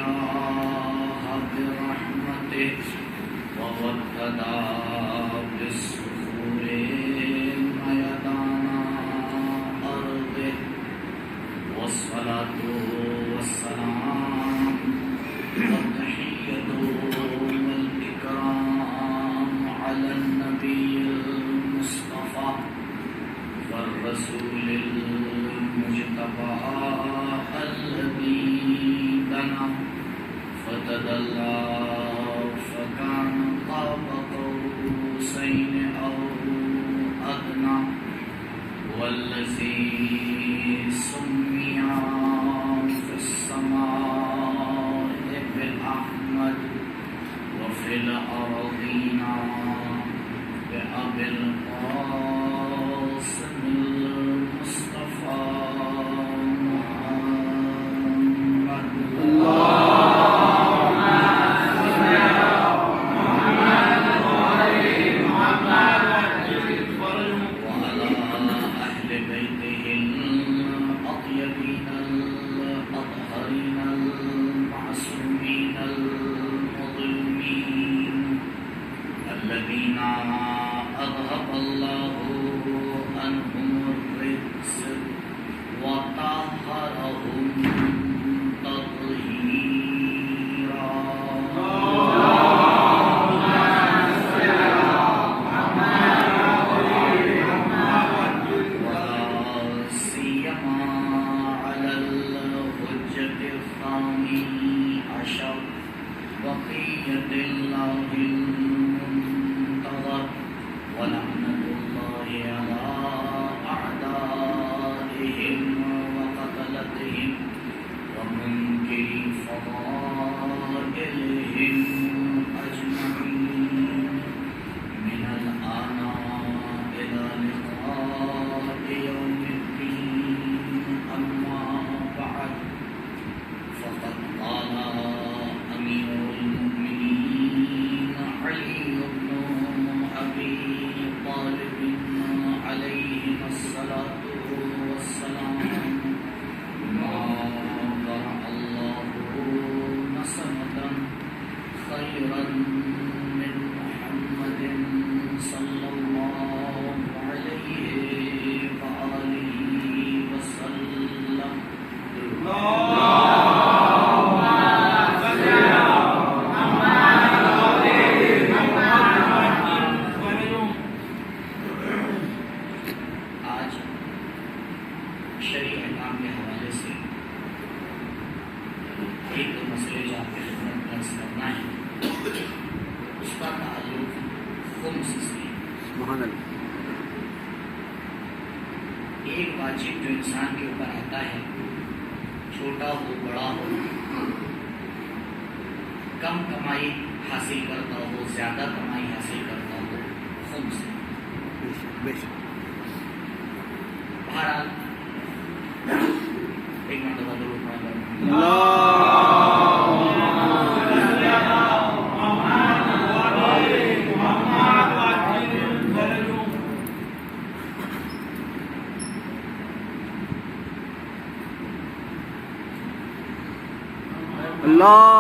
الرياح برحمته ووكدا بالصخور ميدان أرضه والصلاة والسلام والتحية والإكرام على النبي المصطفى والرسول المجتبى الذي دنا فتدلى فكان قاب قوسين أو أدنى والذي سمي في السماء بأحمد وفي الأرضين بأبي القاسم المصطفى محمد. اللهم صل على محمد وعلى أهل بيته الأطيبين الأطهرين المعصومين المظلومين الذين أذهب الله عنهم الرجس وطهرهم تطهيرا. على الحجة الثاني عشر بقية الله المنتظر ولعنة الله على أعدائهم وقتلتهم ومنكر فضائلهم أجمعين من الآن إلى لقاء يوم الدين. أما بعد فقد قال أمير المؤمنين علي بن أبي طالب عليه الصلاة والسلام: ما برأ الله نسمة خيرا من محمد صلى الله عليه وآله وسلم. آج شرعی احکام کے حوالے سے ایک تو مسئلے جو آپ کی خدمت میں عرض کرنا ہے اس کا تعلق خمس سے. ایک واجب جو انسان کے اوپر آتا ہے، چھوٹا ہو بڑا ہو، کم کمائی حاصل کرتا ہو زیادہ کمائی حاصل کرتا ہو، خمس ہے. بہرحال ایک مرتبہ ضرور پڑھا کروں. اللہ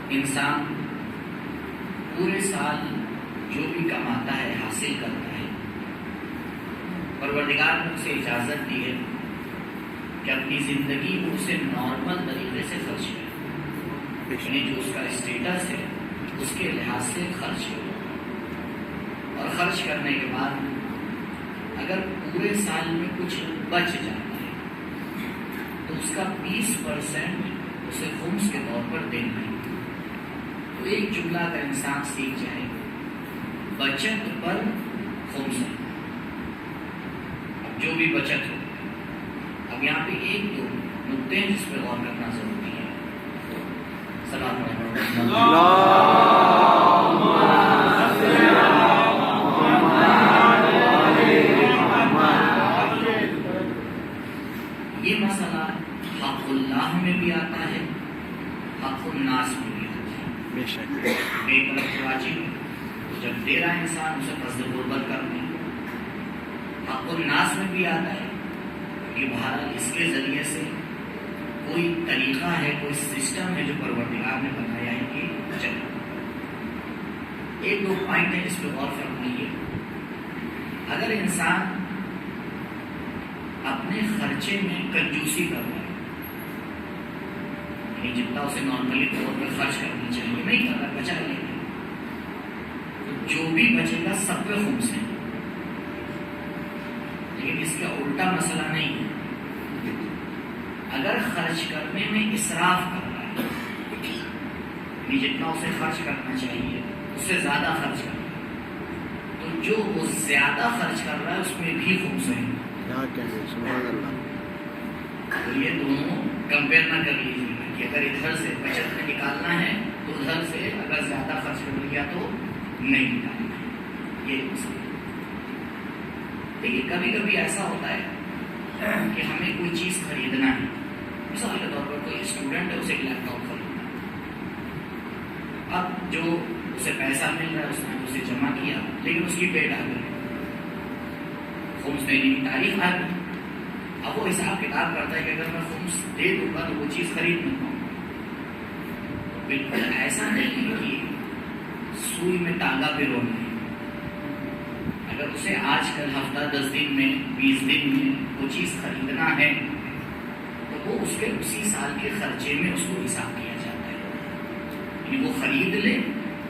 انسان پورے سال جو بھی کماتا ہے حاصل کرتا ہے، پروردگار نے اسے اجازت دی ہے کہ اپنی زندگی میں اسے نارمل طریقے سے خرچ کرے، یعنی جو اس کا اسٹیٹس ہے اس کے لحاظ سے خرچ کرے. اور خرچ کرنے کے بعد اگر پورے سال میں کچھ بچ جاتا ہے تو اس کا 20% اسے خمس کے طور پر دینا ہے. تو ایک جملہ اگر انسان سیکھ جائے، بچت پر خمس ہے. اب جو بھی بچت ہو، اب یہاں پہ ایک دو نقطے ہیں جس پہ غور کرنا ضروری ہے. سلام علیکم. یہ مسئلہ حق اللہ میں بھی آتا ہے، حق الناس میں بھی آتا ہے. ایک طرف واجب جب دے رہا ہے انسان اسے قصد غربت کرنے حق الناس میں بھی آتا ہے کہ بہرحال اس کے ذریعے سے کوئی طریقہ ہے، کوئی سسٹم ہے جو پروردگار نے بنایا ہے کہ چلے۔ ایک دو پوائنٹ ہے اس پہ غور فرمائیے۔ اگر انسان اپنے خرچے میں کنجوسی کر رہا ہے، یعنی جتنا اسے نارملی طور پہ خرچ کرنا چاہیے نہیں کر رہا، بچا لے گا، تو جو بھی بچے گا سب پہ خمس ہے۔ لیکن اس کا الٹا مسئلہ نہیں ہے، اگر خرچ کرنے میں اسراف کر رہا ہے، یعنی جتنا اسے خرچ کرنا چاہیے اس سے زیادہ خرچ کر رہا ہے، تو جو وہ زیادہ خرچ کر رہا ہے اس میں بھی خمس ہے۔ تو یہ دونوں کمپیئر نہ کر لیجیے کہ اگر ادھر سے بچت میں نکالنا ہے تو ادھر سے اگر زیادہ خرچ کر لیا تو نہیں نکالنا ہے، یہ مسئلہ۔ دیکھیے کبھی کبھی ایسا ہوتا ہے کہ ہمیں کوئی چیز خریدنا ہے، مثال کے طور پر کوئی اسٹوڈنٹ ہے، اسے ایک لیپ ٹاپ خریدنا ہے، اب جو اسے پیسہ مل رہا ہے اس نے اسے جمع کیا، لیکن اس کی ڈیٹ آ گئی، خمس دینے کی تاریخ آ گئی۔ اب وہ حساب کتاب کرتا ہے کہ اگر میں خمس دے دوں گا تو وہ چیز خرید نہیں پاؤں گا۔ بالکل ایسا نہیں کہ سوئی میں ٹانگا پرونا ہے، اگر اسے آج کل ہفتہ 10 دن میں 20 دن میں وہ چیز خریدنا ہے تو وہ اس کے اسی سال کے خرچے میں اس کو حساب کیا جاتا ہے، یعنی وہ خرید لے،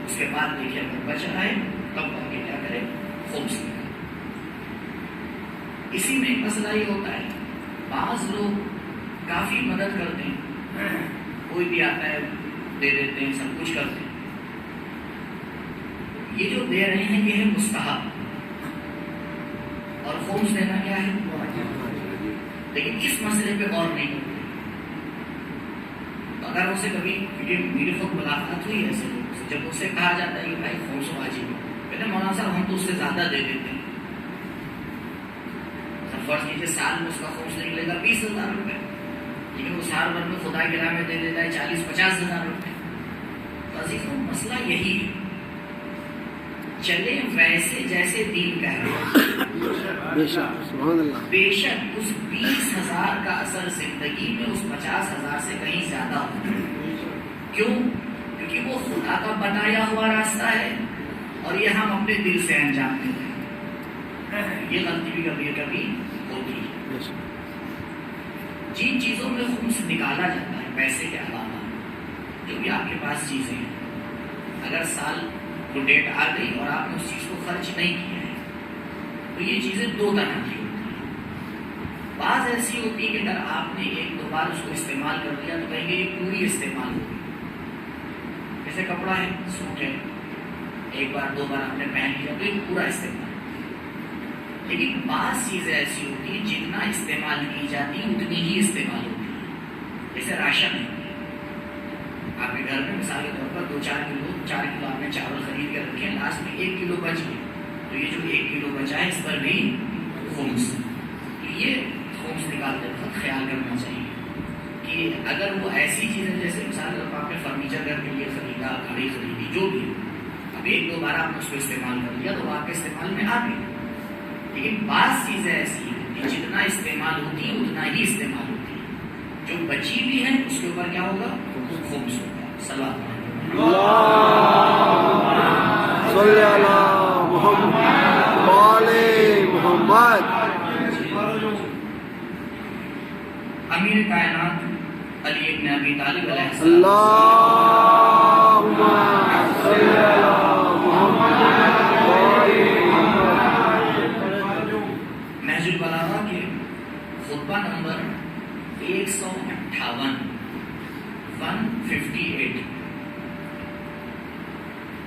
اس کے بعد دیکھیے اگر بچ رہا ہے تب آگے کیا کرے، خمس لے۔ اسی میں ایک مسئلہ یہ ہوتا ہے، بعض لوگ کافی مدد کرتے ہیں، کوئی بھی آتا ہے دے دیتے ہیں، سب کچھ کرتے ہیں، یہ جو دے رہے ہیں یہ ہے مستحب، اور خمس دینا کیا ہے، لیکن اس مسئلے پہ غور نہیں کرتے۔ اگر اسے کبھی میری خود ملاقات ہوئی ایسے لوگوں سے، جب اسے کہا جاتا ہے کہ بھائی خمس واجب ہے، کہتے ہیں مولانا صاحب ہم تو اس سے زیادہ دے دیتے ہیں، فرض کیجیے سال میں اس کا خمس نکلے گا 20,000 روپے، لیکن وہ سال بھر میں خدا کی راہ میں دے دیتا ہے 40-50 ہزار روپے۔ تو عزیزوں مسئلہ یہی ہے، چلے ویسے جیسے دین کہہ رہا ہے، بے شک اس 20,000 کا اثر زندگی میں اس 50,000 سے کہیں زیادہ ہوتا ہے۔ کیوں؟ کیونکہ وہ خدا کا بتایا ہوا راستہ ہے اور یہ ہم اپنے دل سے انجام دیتے ہیں۔ یہ غلطی بھی کبھی کبھی ہوتی ہے۔ جن چیزوں میں خمس نکالا جاتا ہے پیسے کے علاوہ، جو بھی آپ کے پاس چیزیں ہیں، اگر سال کو ڈیٹ آ گئی اور آپ نے اس چیز کو خرچ نہیں کیا ہے تو یہ چیزیں دو طرح کی ہوتی ہیں۔ بعض ایسی ہوتی ہے کہ اگر آپ نے ایک دو بار اس کو استعمال کر لیا تو کہیں گے یہ پوری استعمال ہوگی، جیسے کپڑا ہے، سوٹ ہے، ایک بار دو بار آپ نے پہن لیا تو یہ پورا استعمال۔ لیکن بعض چیزیں ایسی ہوتی ہیں جتنا استعمال کی جاتی ہیں اتنی ہی استعمال ہوتی ہے، جیسے راشن ہے، آپ کے گھر میں مثال کے طور پر 4 کلو آپ نے چاول خرید کے رکھے، لاسٹ میں 1 کلو بچ گیا، تو یہ جو 1 کلو بچا ہے اس پر بھی خمس، یہ خمس نکالتے وقت خیال کرنا چاہیے کہ اگر وہ ایسی چیزیں جیسے مثال کے طور پر آپ نے فرنیچر گھر کے لیے خریدا، گھڑی خریدی، جو بھی، اب 1-2 بار آپ نے اس کو استعمال کر لیا تو وہ آپ کے استعمال میں آ گئی، لیکن بعض چیزیں ایسی ہیں کہ جتنا استعمال ہوتی ہے اتنا ہی استعمال ہوتی ہے، جو بچی بھی ہے اس کے اوپر کیا ہوگا، خمس ہوگا۔ صلوات صلی اللہ محمد محمد۔ امیر کائنات علی ابن ابی طالب علیہ السلام، اللہم صلی اللہ محمد۔ نہج البلاغہ کے خطبہ نمبر 158 158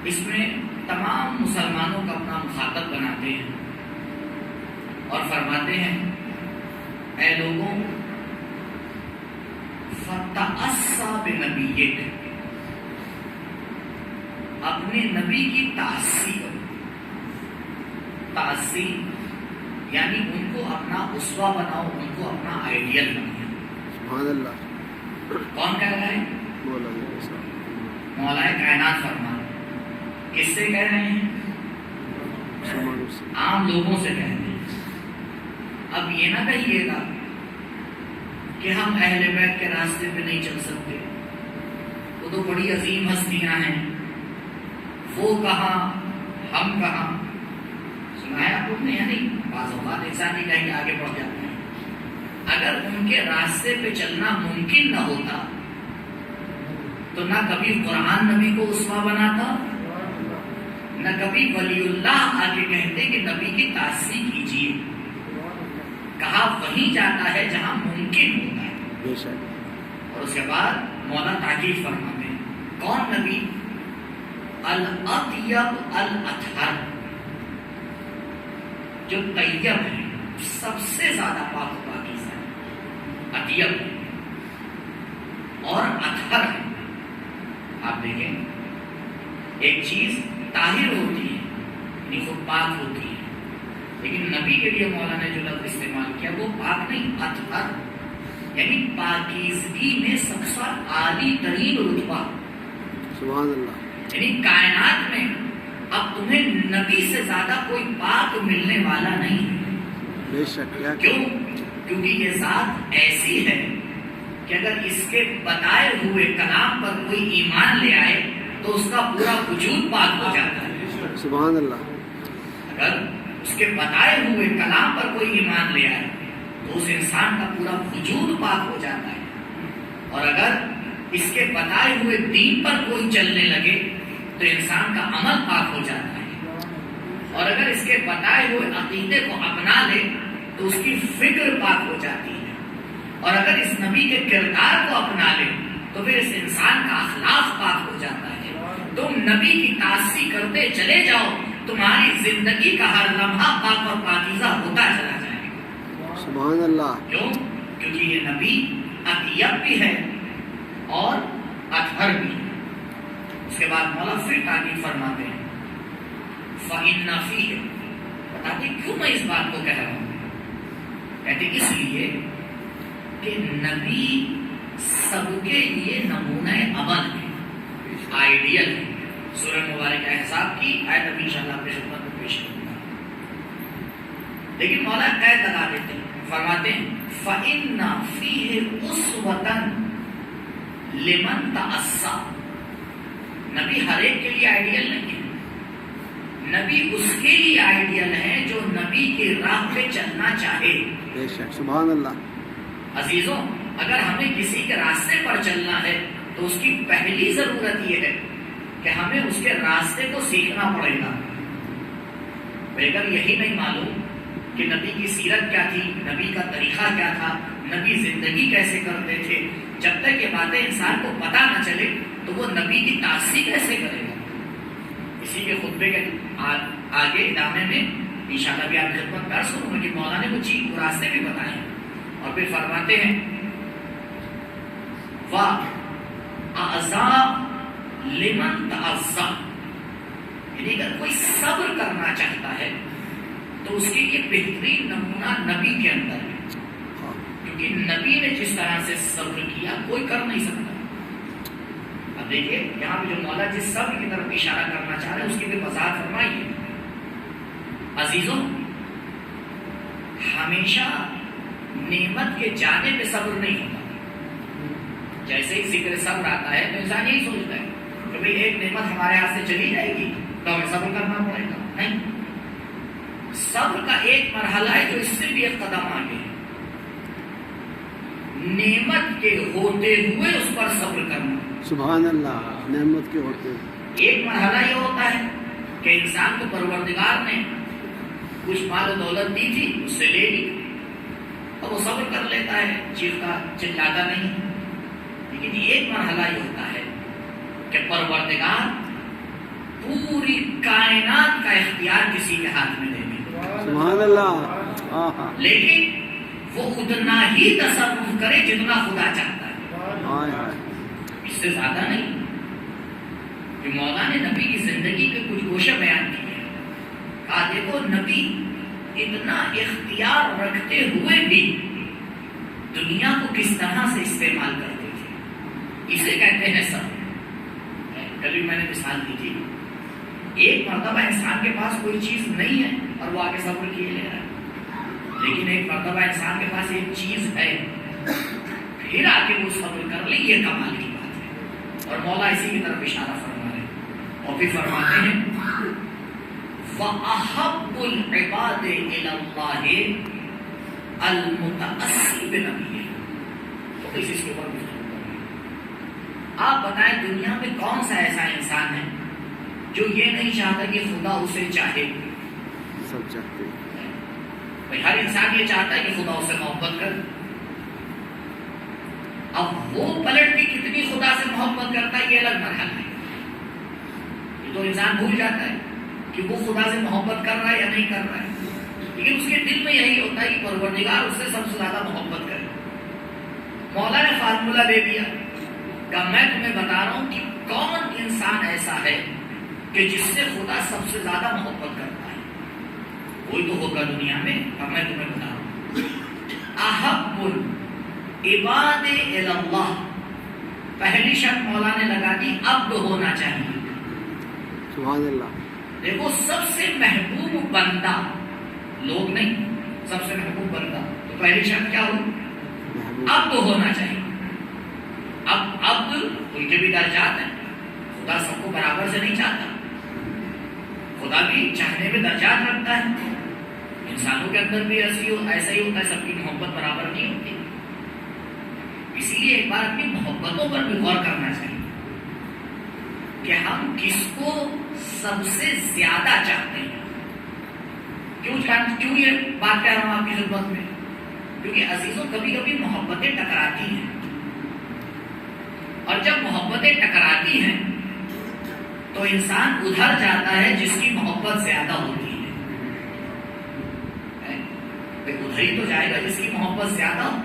اس میں تمام مسلمانوں کا اپنا مخاطب بناتے ہیں اور فرماتے ہیں، اے لوگوں، فتأسّى بنبیک، اپنے نبی کی تعصیب، یعنی ان کو اپنا اسوہ بناؤ، ان کو اپنا آئیڈیل بناؤ۔ سبحان اللہ۔ کون کہہ رہا ہے؟ مولا کائنات فرما رہے ہیں۔ کس سے کہہ رہے ہیں؟ عام لوگوں سے کہتے ہیں. اب یہ نہ کہیے گا کہ ہم اہل بیت کے راستے پہ نہیں چل سکتے، وہ تو بڑی عظیم ہستیاں ہیں، وہ کہاں ہم کہاں. سنا ہے آپ لوگ نے؟ یعنی بعض اوقات انسان نہیں کہیں آگے بڑھ جاتے ہیں. اگر ان کے راستے پہ چلنا ممکن نہ ہوتا تو نہ کبھی قرآن نبی کو اسوہ بناتا، نہ کبھی ولی اللہ آ کے کہتے کہ نبی کی تعصیب کیجیے. کہا وہیں جاتا ہے جہاں ممکن ہوتا ہے. اور اس کے بعد مولا تاکید فرماتے ہیں کون نبی؟ الاطیب الاطہر، جو طیب ہے، سب سے زیادہ پاک و پاکیزہ ہے، اطیب اور اطہر ہے. آپ دیکھیں ایک چیز طاہر ہوتی ہے یعنی خود پاک ہوتی ہے، لیکن نبی کے لیے مولا نے جو لفظ استعمال کیا وہ پاک نہیں، اطہر، یعنی پاکیزگی میں سب سے عالی ترین رتبہ. سبحان اللہ. یعنی کائنات میں اب تمہیں نبی سے زیادہ کوئی پاک ملنے والا نہیں ہے. بے شک. کیوں؟ کیونکہ یہ ذات ایسی ہے کہ اگر اس کے بتائے ہوئے کلام پر کوئی ایمان لے آئے تو اس کا پورا وجود پاک ہو جاتا ہے. سبحان اللہ. اگر اس کے بتائے ہوئے کلام پر کوئی ایمان لے آئے تو اس انسان کا پورا وجود پاک ہو جاتا ہے. اور اگر اس کے بتائے ہوئے دین پر کوئی چلنے لگے تو انسان کا عمل پاک ہو جاتا ہے. اور اگر اس کے بتائے ہوئے عقیدے کو اپنا لے تو اس کی فکر پاک ہو جاتی ہے. اور اگر اس نبی کے کردار کو اپنا لے تو پھر اس انسان کا اخلاق پاک ہو جاتا ہے. تم نبی کی تعصیب کرتے چلے جاؤ، تمہاری زندگی کا ہر لمحہ پاک اور پاکیزہ ہوتا چلا جائے گا. سبحان اللہ. کیوں؟ کیونکہ یہ نبی اطیب بھی ہے اور اطہر بھی ہے. اس کے بعد مولا پھر تاکید فرماتے ہیں فَإِنَّ فِيهِ، بتاتے کیوں میں اس بات کو کہہ رہا ہوں. کہتے اس لیے کہ نبی سب کے لیے نمونہ عمل ہے، آئیڈیل ہے. سورہ مبارک احزاب کی آیت ابھی انشاءاللہ اپنی خدمت میں پیش کروں گا. لیکن مولا قید لگا دیتے ہیں، فرماتے ہیں فَإِنَّ فِيهِ أُسْوَةً لِمَنْ تَأَسَّى. نبی ہر ایک کے لیے آئیڈیل نہیں ہے، نبی اس کے لیے آئیڈیل ہے جو نبی کی راہ پہ چلنا چاہے. بے شک. سبحان اللہ. عزیزوں، اگر ہمیں کسی کے راستے پر چلنا ہے تو اس کی پہلی ضرورت یہ ہے کہ ہمیں اس کے راستے کو سیکھنا پڑے گا. بلکہ یہی نہیں معلوم کہ نبی کی سیرت کیا تھی، نبی کا طریقہ کیا تھا، نبی زندگی کیسے کرتے تھے. جب تک یہ باتیں انسان کو پتہ نہ چلے تو وہ نبی کی تعصیب کیسے کرے گا. اسی کے خطبے کے آگے ادامے میں انشاءاللہ بھی آپ کی خدمت کر سنوں گا کہ مولا نے وہ چیز راستے بھی بتائے ہیں. اور پھر فرماتے ہیں وَأَعْزَى لِمَنْ تَعَزَّى، یعنی اگر کوئی صبر کرنا چاہتا ہے تو اس کے لیے بہترین نمونہ نبی کے اندر ہے. کیونکہ نبی نے جس طرح سے صبر کیا کوئی کر نہیں سکتا. اب دیکھیے یہاں پہ جو مولا جس صبر کی طرف اشارہ کرنا چاہ رہے ہیں اس کی بھی وضاحت فرمائیے. عزیزوں، ہمیشہ نعمت کے جانے پہ صبر نہیں ہوتا. جیسے ہی ذکر صبر آتا ہے تو انسان یہی سوچتا ہے کہ بھئی ایک نعمت ہمارے ہاتھ سے چلی جائے گی تو ہمیں صبر کرنا پڑے گا. نہیں، صبر کا ایک مرحلہ ہے جو اس سے بھی ایک قدم آگے ہے. نعمت کے ہوتے ہوئے اس پر صبر کرنا. سبحان اللہ. نعمت کے ہوتے ہوئے ایک مرحلہ یہ ہوتا ہے کہ انسان کو پروردگار نے کچھ مال و دولت دی تھی، اس سے لے لی اور وہ صبر کر لیتا ہے، چیختا چلاتا نہیں. لیکن ایک مرحلہ یہ ہوتا ہے کہ پروردگار پوری کائنات کا اختیار کسی کے ہاتھ میں دے دے. سبحان اللہ. لیکن وہ اتنا ہی تصرف کرے جتنا خدا چاہتا ہے، اس سے زیادہ نہیں. کہ مولا نے نبی کی زندگی کے کچھ گوشے بیان کیے. کہا دیکھو نبی اتنا اختیار رکھتے ہوئے بھی دنیا کو کس طرح سے استعمال کرتے تھے. اسے کہتے ہیں صبر. کبھی میں نے مثال دی تھی ایک مرتبہ انسان کے پاس کوئی چیز نہیں ہے اور وہ آگے صبر کیے لے رہا ہے، لیکن ایک مرتبہ انسان کے پاس ایک چیز ہے پھر آ کے وہ صبر کر لے، یہ کمال کی بات ہے۔ اور مولا اسی کی طرف اشارہ فرما رہے ہیں اور پھر فرماتے ہیں وَأَحَبُّ الْعِبَادِ إِلَى اللَّهِ الْمُتَأَسِّي بِنَبِيِّهِ۔ تو اس کے اوپر آپ بتائیں دنیا میں کون سا ایسا انسان ہے جو یہ نہیں چاہتا کہ خدا اسے چاہے؟ سب چاہتے ہیں۔ بھائی ہر انسان یہ چاہتا ہے کہ خدا اسے محبت کرے۔ اب وہ پلٹ کے کتنی خدا سے محبت کرتا ہے یہ الگ مرحلہ ہے، یہ تو انسان بھول جاتا ہے کہ وہ خدا سے محبت کر رہا ہے یا نہیں کر رہا ہے، لیکن اس کے دل میں یہی ہوتا ہے کہ پروردگار اس سے سب سے زیادہ محبت کرے۔ مولا نے فارمولہ دے دیا کہ میں تمہیں بتا رہا ہوں کہ کون انسان ایسا ہے کہ جس سے خدا سب سے زیادہ محبت کرتا ہے، کوئی تو ہوگا دنیا میں، اب میں تمہیں بتا رہا ہوں۔ احب العباد الی اللہ، پہلی شرط مولا نے لگا دی عبد ہونا چاہیے۔ سبحان اللہ۔ دیکھو سب سے محبوب بندہ لوگ نہیں، سب سے محبوب بندہ، تو پہلی شرط کیا ہوئی؟ عبد ہونا چاہیے۔ اب عبد ان کے بھی درجات ہیں، خدا سب کو برابر سے نہیں چاہتا، خدا بھی چاہنے میں درجات رکھتا ہے، انسانوں کے اندر بھی ایسا ہی ہوتا ہے، سب کی محبت برابر نہیں ہوتی، اسی لیے ایک بار اپنی محبتوں پر بھی غور کرنا چاہیے کہ ہم کس کو سب سے زیادہ چاہتے ہیں۔ کیوں یہ بات کہہ رہا ہوں آپ کی خدمت میں؟ کیونکہ عزیزوں کبھی کبھی محبتیں ٹکراتی ہیں، اور جب محبتیں ٹکراتی ہیں تو انسان ادھر جاتا ہے جس کی محبت زیادہ ہوتی ہے، ادھر ہی تو جائے گا جس کی محبت زیادہ ہو۔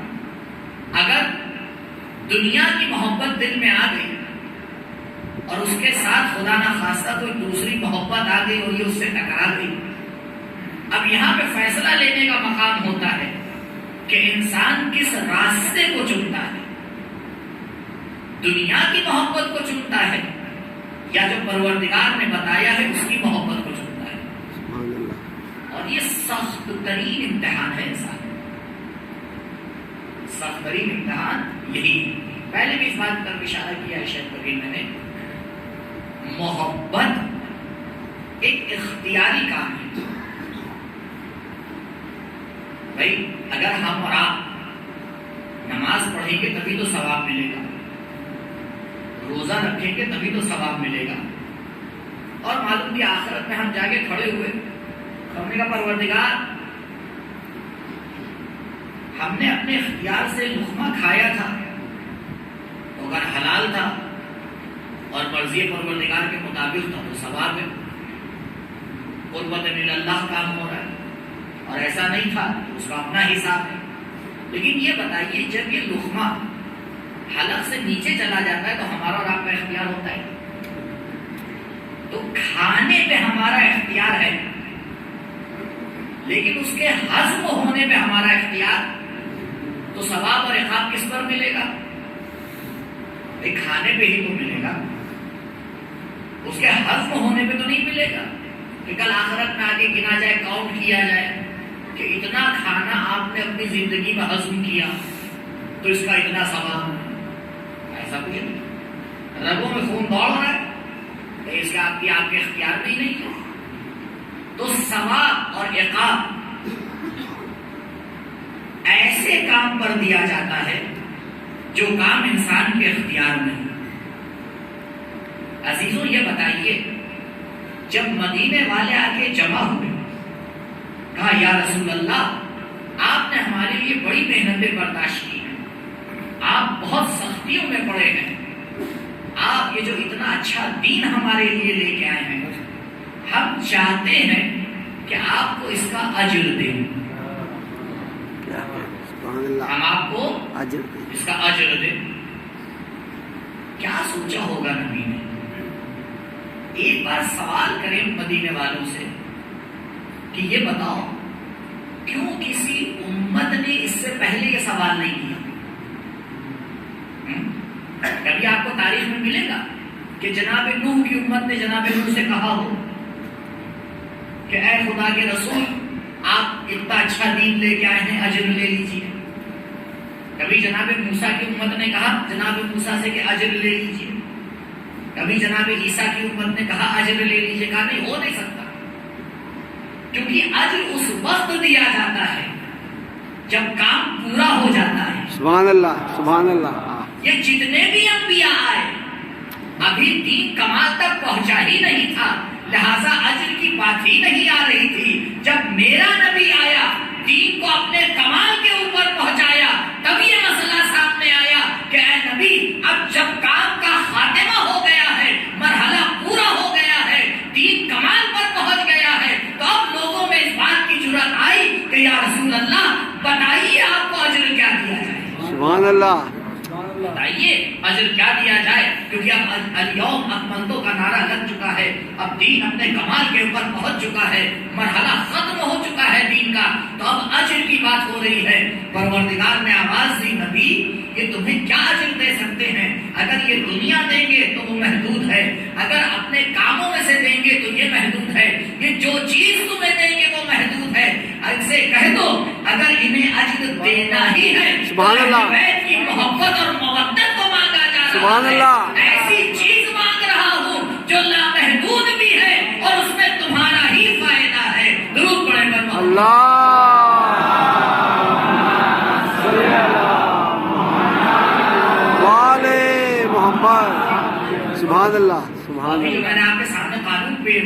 اگر دنیا کی محبت دل میں آ گئی اور اس کے ساتھ خدا نہ خواستہ کوئی دوسری محبت آ گئی اور یہ اس سے ٹکرا گئی، اب یہاں پہ فیصلہ لینے کا مقام ہوتا ہے کہ انسان کس راستے کو چنتا ہے، دنیا کی محبت کو چنتا ہے یا جو پروردگار نے بتایا ہے اس کی محبت کو چنتا ہے۔ سبحان اللہ۔ اور یہ سخت ترین امتحان ہے انسان، سخت ترین امتحان یہی۔ پہلے بھی اس بات کی طرف اشارہ کیا ہے شیخ کبیر میں نے، محبت ایک اختیاری کام ہے۔ بھائی اگر ہم اور آپ نماز پڑھیں گے تبھی تو ثواب ملے گا، روزہ رکھیں گے تبھی تو ثواب ملے گا، اور معلوم کہ آخرت میں ہم جا کے کھڑے ہوئے ہم نے کہا پروردگار ہم نے اپنے اختیار سے لقمہ کھایا تھا تو اگر حلال تھا اور مرضی پروردگار کے مطابق تھا تو ثواب ہے، قربت من اللہ کام ہو رہا ہے، اور ایسا نہیں تھا تو اس کا اپنا حساب ہے۔ لیکن یہ بتائیے جب یہ لقمہ حلق سے نیچے چلا جاتا ہے تو ہمارا اور آپ کا اختیار ہوتا ہے، تو کھانے پہ ہمارا اختیار ہے لیکن اس کے ہضم ہونے پہ ہمارا اختیار، تو ثواب اور عقاب کس پر ملے گا؟ کھانے پہ ہی تو ملے گا، اس کے ہضم ہونے پہ تو نہیں ملے گا کہ کل آخرت میں آگے گنا جائے، کاؤنٹ کیا جائے کہ اتنا کھانا آپ نے اپنی زندگی میں ہضم کیا تو اس کا اتنا ثواب۔ ایسا کچھ نہیں، رگوں میں خون دوڑ رہا ہے تو اس کا آپ کے اختیار میں ہی نہیں ہے، تو ثواب اور عقاب ایسے کام پر دیا جاتا ہے جو کام انسان کے اختیار میں ہے۔ عزیزوں یہ بتائیے جب مدینے والے آ کے جمع ہوئے، کہا یا رسول اللہ آپ نے ہمارے لیے بڑی محنتیں برداشت کی ہیں، آپ بہت سختیوں میں پڑے ہیں، آپ یہ جو اتنا اچھا دین ہمارے لیے لے کے آئے ہیں، ہم چاہتے ہیں کہ آپ کو اس کا اجر دیں، ہم آپ کو اس کا اجر دیں۔ کیا سوچا ہوگا نبی نے؟ ایک بار سوال کریں مدینے والوں سے کہ یہ بتاؤ کیوں کسی امت نے اس سے پہلے یہ سوال نہیں کیا؟ کبھی آپ کو تاریخ میں ملے گا کہ جناب نوح کی امت نے جناب نوح سے کہا ہو کہ اے خدا کے رسول آپ اتنا اچھا دین لے کے آئے ہیں، اجر لے لیجیے۔ کبھی جناب موسیٰ کی امت نے کہا جناب موسیٰ سے کہ اجر لے لیجیے، کبھی جناب عیسیٰ کی امت نے کہا اجر لے لیجیے، کہا نہیں ہو نہیں سکتا، کیونکہ اجر اس وقت دیا جاتا ہے جب کام پورا ہو جاتا ہے۔ سبحان اللہ، سبحان اللہ۔ یہ جتنے بھی انبیاء آئے ابھی دین کمال تک پہنچا ہی نہیں تھا، لہذا اجر کی بات ہی نہیں آ رہی تھی۔ جب میرا نبی آیا، دین کو اپنے کمال کے اوپر پہنچایا، تب یہ مسئلہ سامنے آیا کہ اے نبی اب جب کام کا خاتمہ ہو گیا ہے، مرحلہ پورا ہو گیا ہے، دین کمال پر پہنچ گیا ہے، تو اب لوگوں میں اس بات کی جرأت آئی کہ یا رسول اللہ بتائیے آپ کو اجر کیا دیا جائے۔ سبحان اللہ، بتائیے اجر کیا دیا جائے، کیونکہ اب الیوم اکملتو کا نعرہ لگ چکا ہے، اب دین اپنے کمال کے اوپر پہنچ چکا ہے، مرحلہ ختم ہو چکا ہے دین کا، تو اب اجر کی بات ہو رہی ہے۔ پروردگار نے آواز دی نبی یہ تمہیں کیا اجر دے سکتے ہیں؟ اگر یہ دنیا دیں گے تو وہ محدود ہے، اگر اپنے کاموں میں سے دیں گے تو یہ محدود ہے، یہ جو چیز تمہیں دیں گے وہ محدود ہے۔ ایسے کہہ دو اگر انہیں اجر دینا ہی ہے سبحان اللہ، بیت کی محبت اور مودت کو مانگا جا رہا سبحان ہے، اللہ، ایسی چیز مانگ رہا ہوں جو لامحدود بھی ہے اور اس میں تمہارا ہی فائدہ ہے۔ درود پڑھیں پر محمد اللہ والے محمد، سبحان اللہ، سبحان ابھی جو اللہ۔ میں نے آپ کے سامنے قانون پہ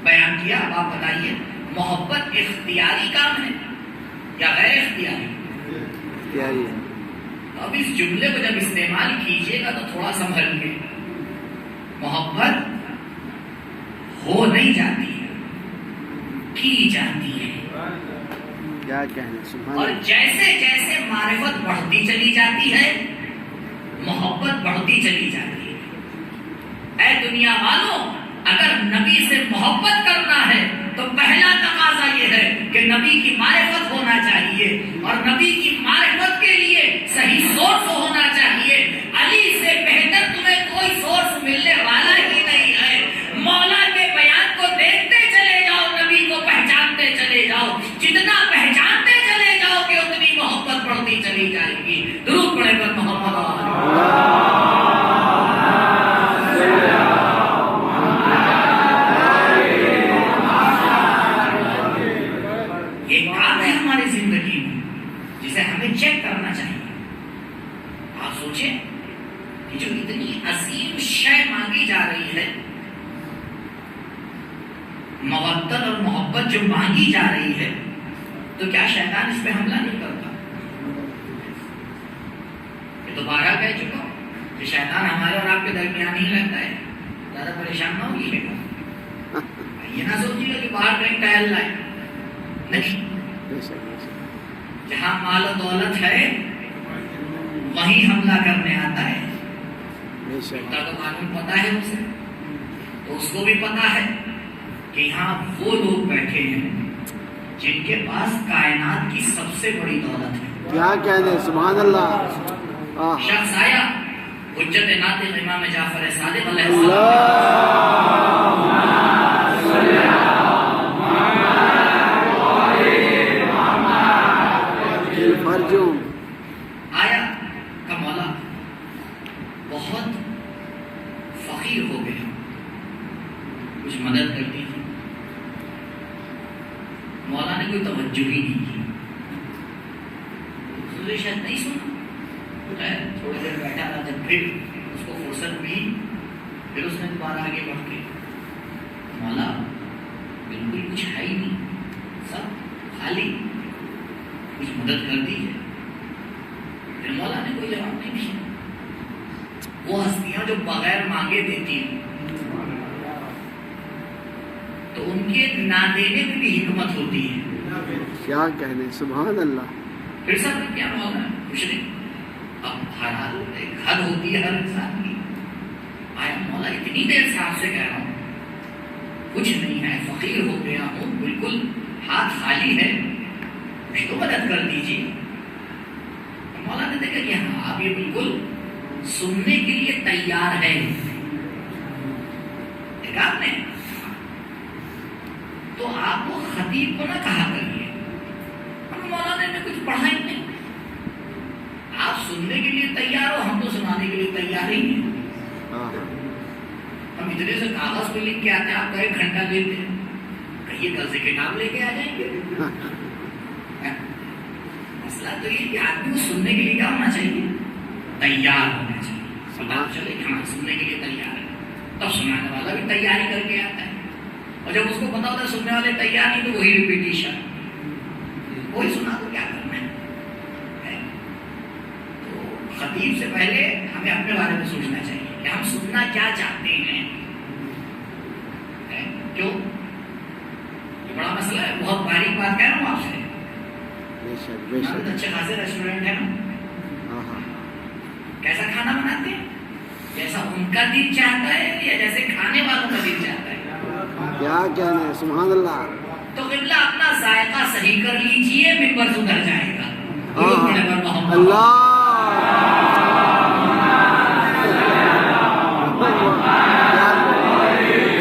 بیان کیا، اب آپ بتائیے محبت اختیاری کام ہے یا غیر اختیاری؟ پیاری ہے۔ اب اس جملے کو جب استعمال کیجئے گا تو تھوڑا سنبھل کے، محبت ہو نہیں جاتی ہے، کی جاتی ہے، کیا کہنا، سبحان اور اللہ، جیسے جیسے معرفت بڑھتی چلی جاتی ہے محبت بڑھتی چلی جاتی ہے۔ اے دنیا والوں اگر نبی سے محبت کرنا ہے تو پہلا تقاضا یہ ہے کہ نبی کی معرفت ہونا چاہیے، اور نبی کی معرفت کے لیے صحیح سورس ہونا چاہیے۔ علی سے بہتر تمہیں کوئی سورس ملنے والا ہی نہیں ہے۔ مولا کے بیان کو دیکھتے چلے جاؤ، نبی کو پہچانتے چلے جاؤ، جتنا پہچانتے چلے جاؤ گے اتنی محبت بڑھتی چلی جائے گی۔ درود پڑھے پر محمد ہماری زندگی میں جسے ہمیں چیک کرنا چاہیے۔ آپ سوچیں کہ جو اتنی عظیم شے مانگی جا رہی ہے، مودت اور محبت جو مانگی جا رہی ہے، تو کیا شیطان اس پہ حملہ نہیں کرتا؟ یہ تو بارہ کہہ چکا ہوں کہ شیطان ہمارے اور آپ کے درمیان ہی رہتا ہے، زیادہ پریشان نہ ہوگی۔ یہ نہ سوچیے گا کہ باہر کہیں ٹہل رہا ہے، نہیں، جہاں مال و دولت ہے وہیں حملہ کرنے آتا ہے۔ اتنا تو قانون پتا ہے اسے، تو اس کو بھی پتا ہے کہ یہاں وہ لوگ بیٹھے ہیں جن کے پاس کائنات کی سب سے بڑی دولت ہے۔ کیا کہنے، سبحان اللہ۔ شخص آیا حجت ناطق امام جعفر صادق علیہ السلام آیا کہ مولا بہت فقیر ہو گیا، کچھ مدد کر دیجیے۔ مولا نے کوئی توجہ ہی نہیں کی، حضور شاید نہیں سنا، تھوڑی دیر بیٹھا رہا، جب پھر اس کو فرصت ملی پھر اس نے دوبارہ آگے بڑھ کے، مولا بالکل کچھ ہے ہی نہیں، سب خالی، کچھ مدد کر دیجیے۔ پھر مولا نے کوئی جواب نہیں دیا۔ وہ ہستیاں جو بغیر مانگے دیتی ہیں تو ان کے نہ دینے میں بھی حکمت ہوتی ہے۔ کیا کہنے، سبحان اللہ۔ پھر سب نے کیا مولا کچھ نہیں، اب ہر حال ایک حد ہوتی ہے ہر انسان کی۔ آیا مولا اتنی دیر سے آپ سے کہہ رہا ہوں کچھ نہیں ہے، فقیر ہو گیا ہوں، بالکل ہاتھ خالی ہے، کچھ تو مدد کر دیجیے۔ مولا نے دیکھا کہ ہاں آپ یہ بالکل سننے کے لیے تیار ہے، دیکھا آپ نے، تو تو آپ وہ خطیب کو نہ کہا کریے مولانا نے کچھ پڑھا ہی نہیں. آپ سننے کے لیے تیار ہو, ہم تو سنانے کے لیے تیار ہی ہیں. ہم اتنے سے کاغذ پہ لکھ کے آتے ہیں, آپ کا 1 گھنٹہ لیتے ہیں, کہیے کل سے کتاب لے کے آ جائیں گے. مسئلہ تو یہ کہ آدمی کو سننے کے لیے کیا ہونا چاہیے, تیار ہونا چاہیے. پتا چلے کہ ہاں سننے کے لیے تیار ہے, تب سنانے والا بھی تیاری کر کے آتا ہے. اور جب اس کو پتا ہوتا ہے سننے والے تیار نہیں تو وہی ریپیٹیشن, وہی سنا تو کیا کرنا ہے. تو خطیب سے پہلے ہمیں اپنے بارے میں سوچنا چاہیے کہ ہم سننا کیا چاہتے ہیں. کیوں یہ بڑا مسئلہ ہے, بہت باریک بات کہہ رہا ہوں آپ سے. اچھے خاصے ریسٹورینٹ ہے نا, کیسا کھانا بناتے ہیں, جیسا ان کا دل چاہتا ہے یا جیسے کھانے والوں کا دل چاہتا ہے. کیا کہنا ہے, سبحان اللہ. تو قبلہ اپنا ذائقہ صحیح کر لیجئے, ممبر سدھر جائے گا. اللہ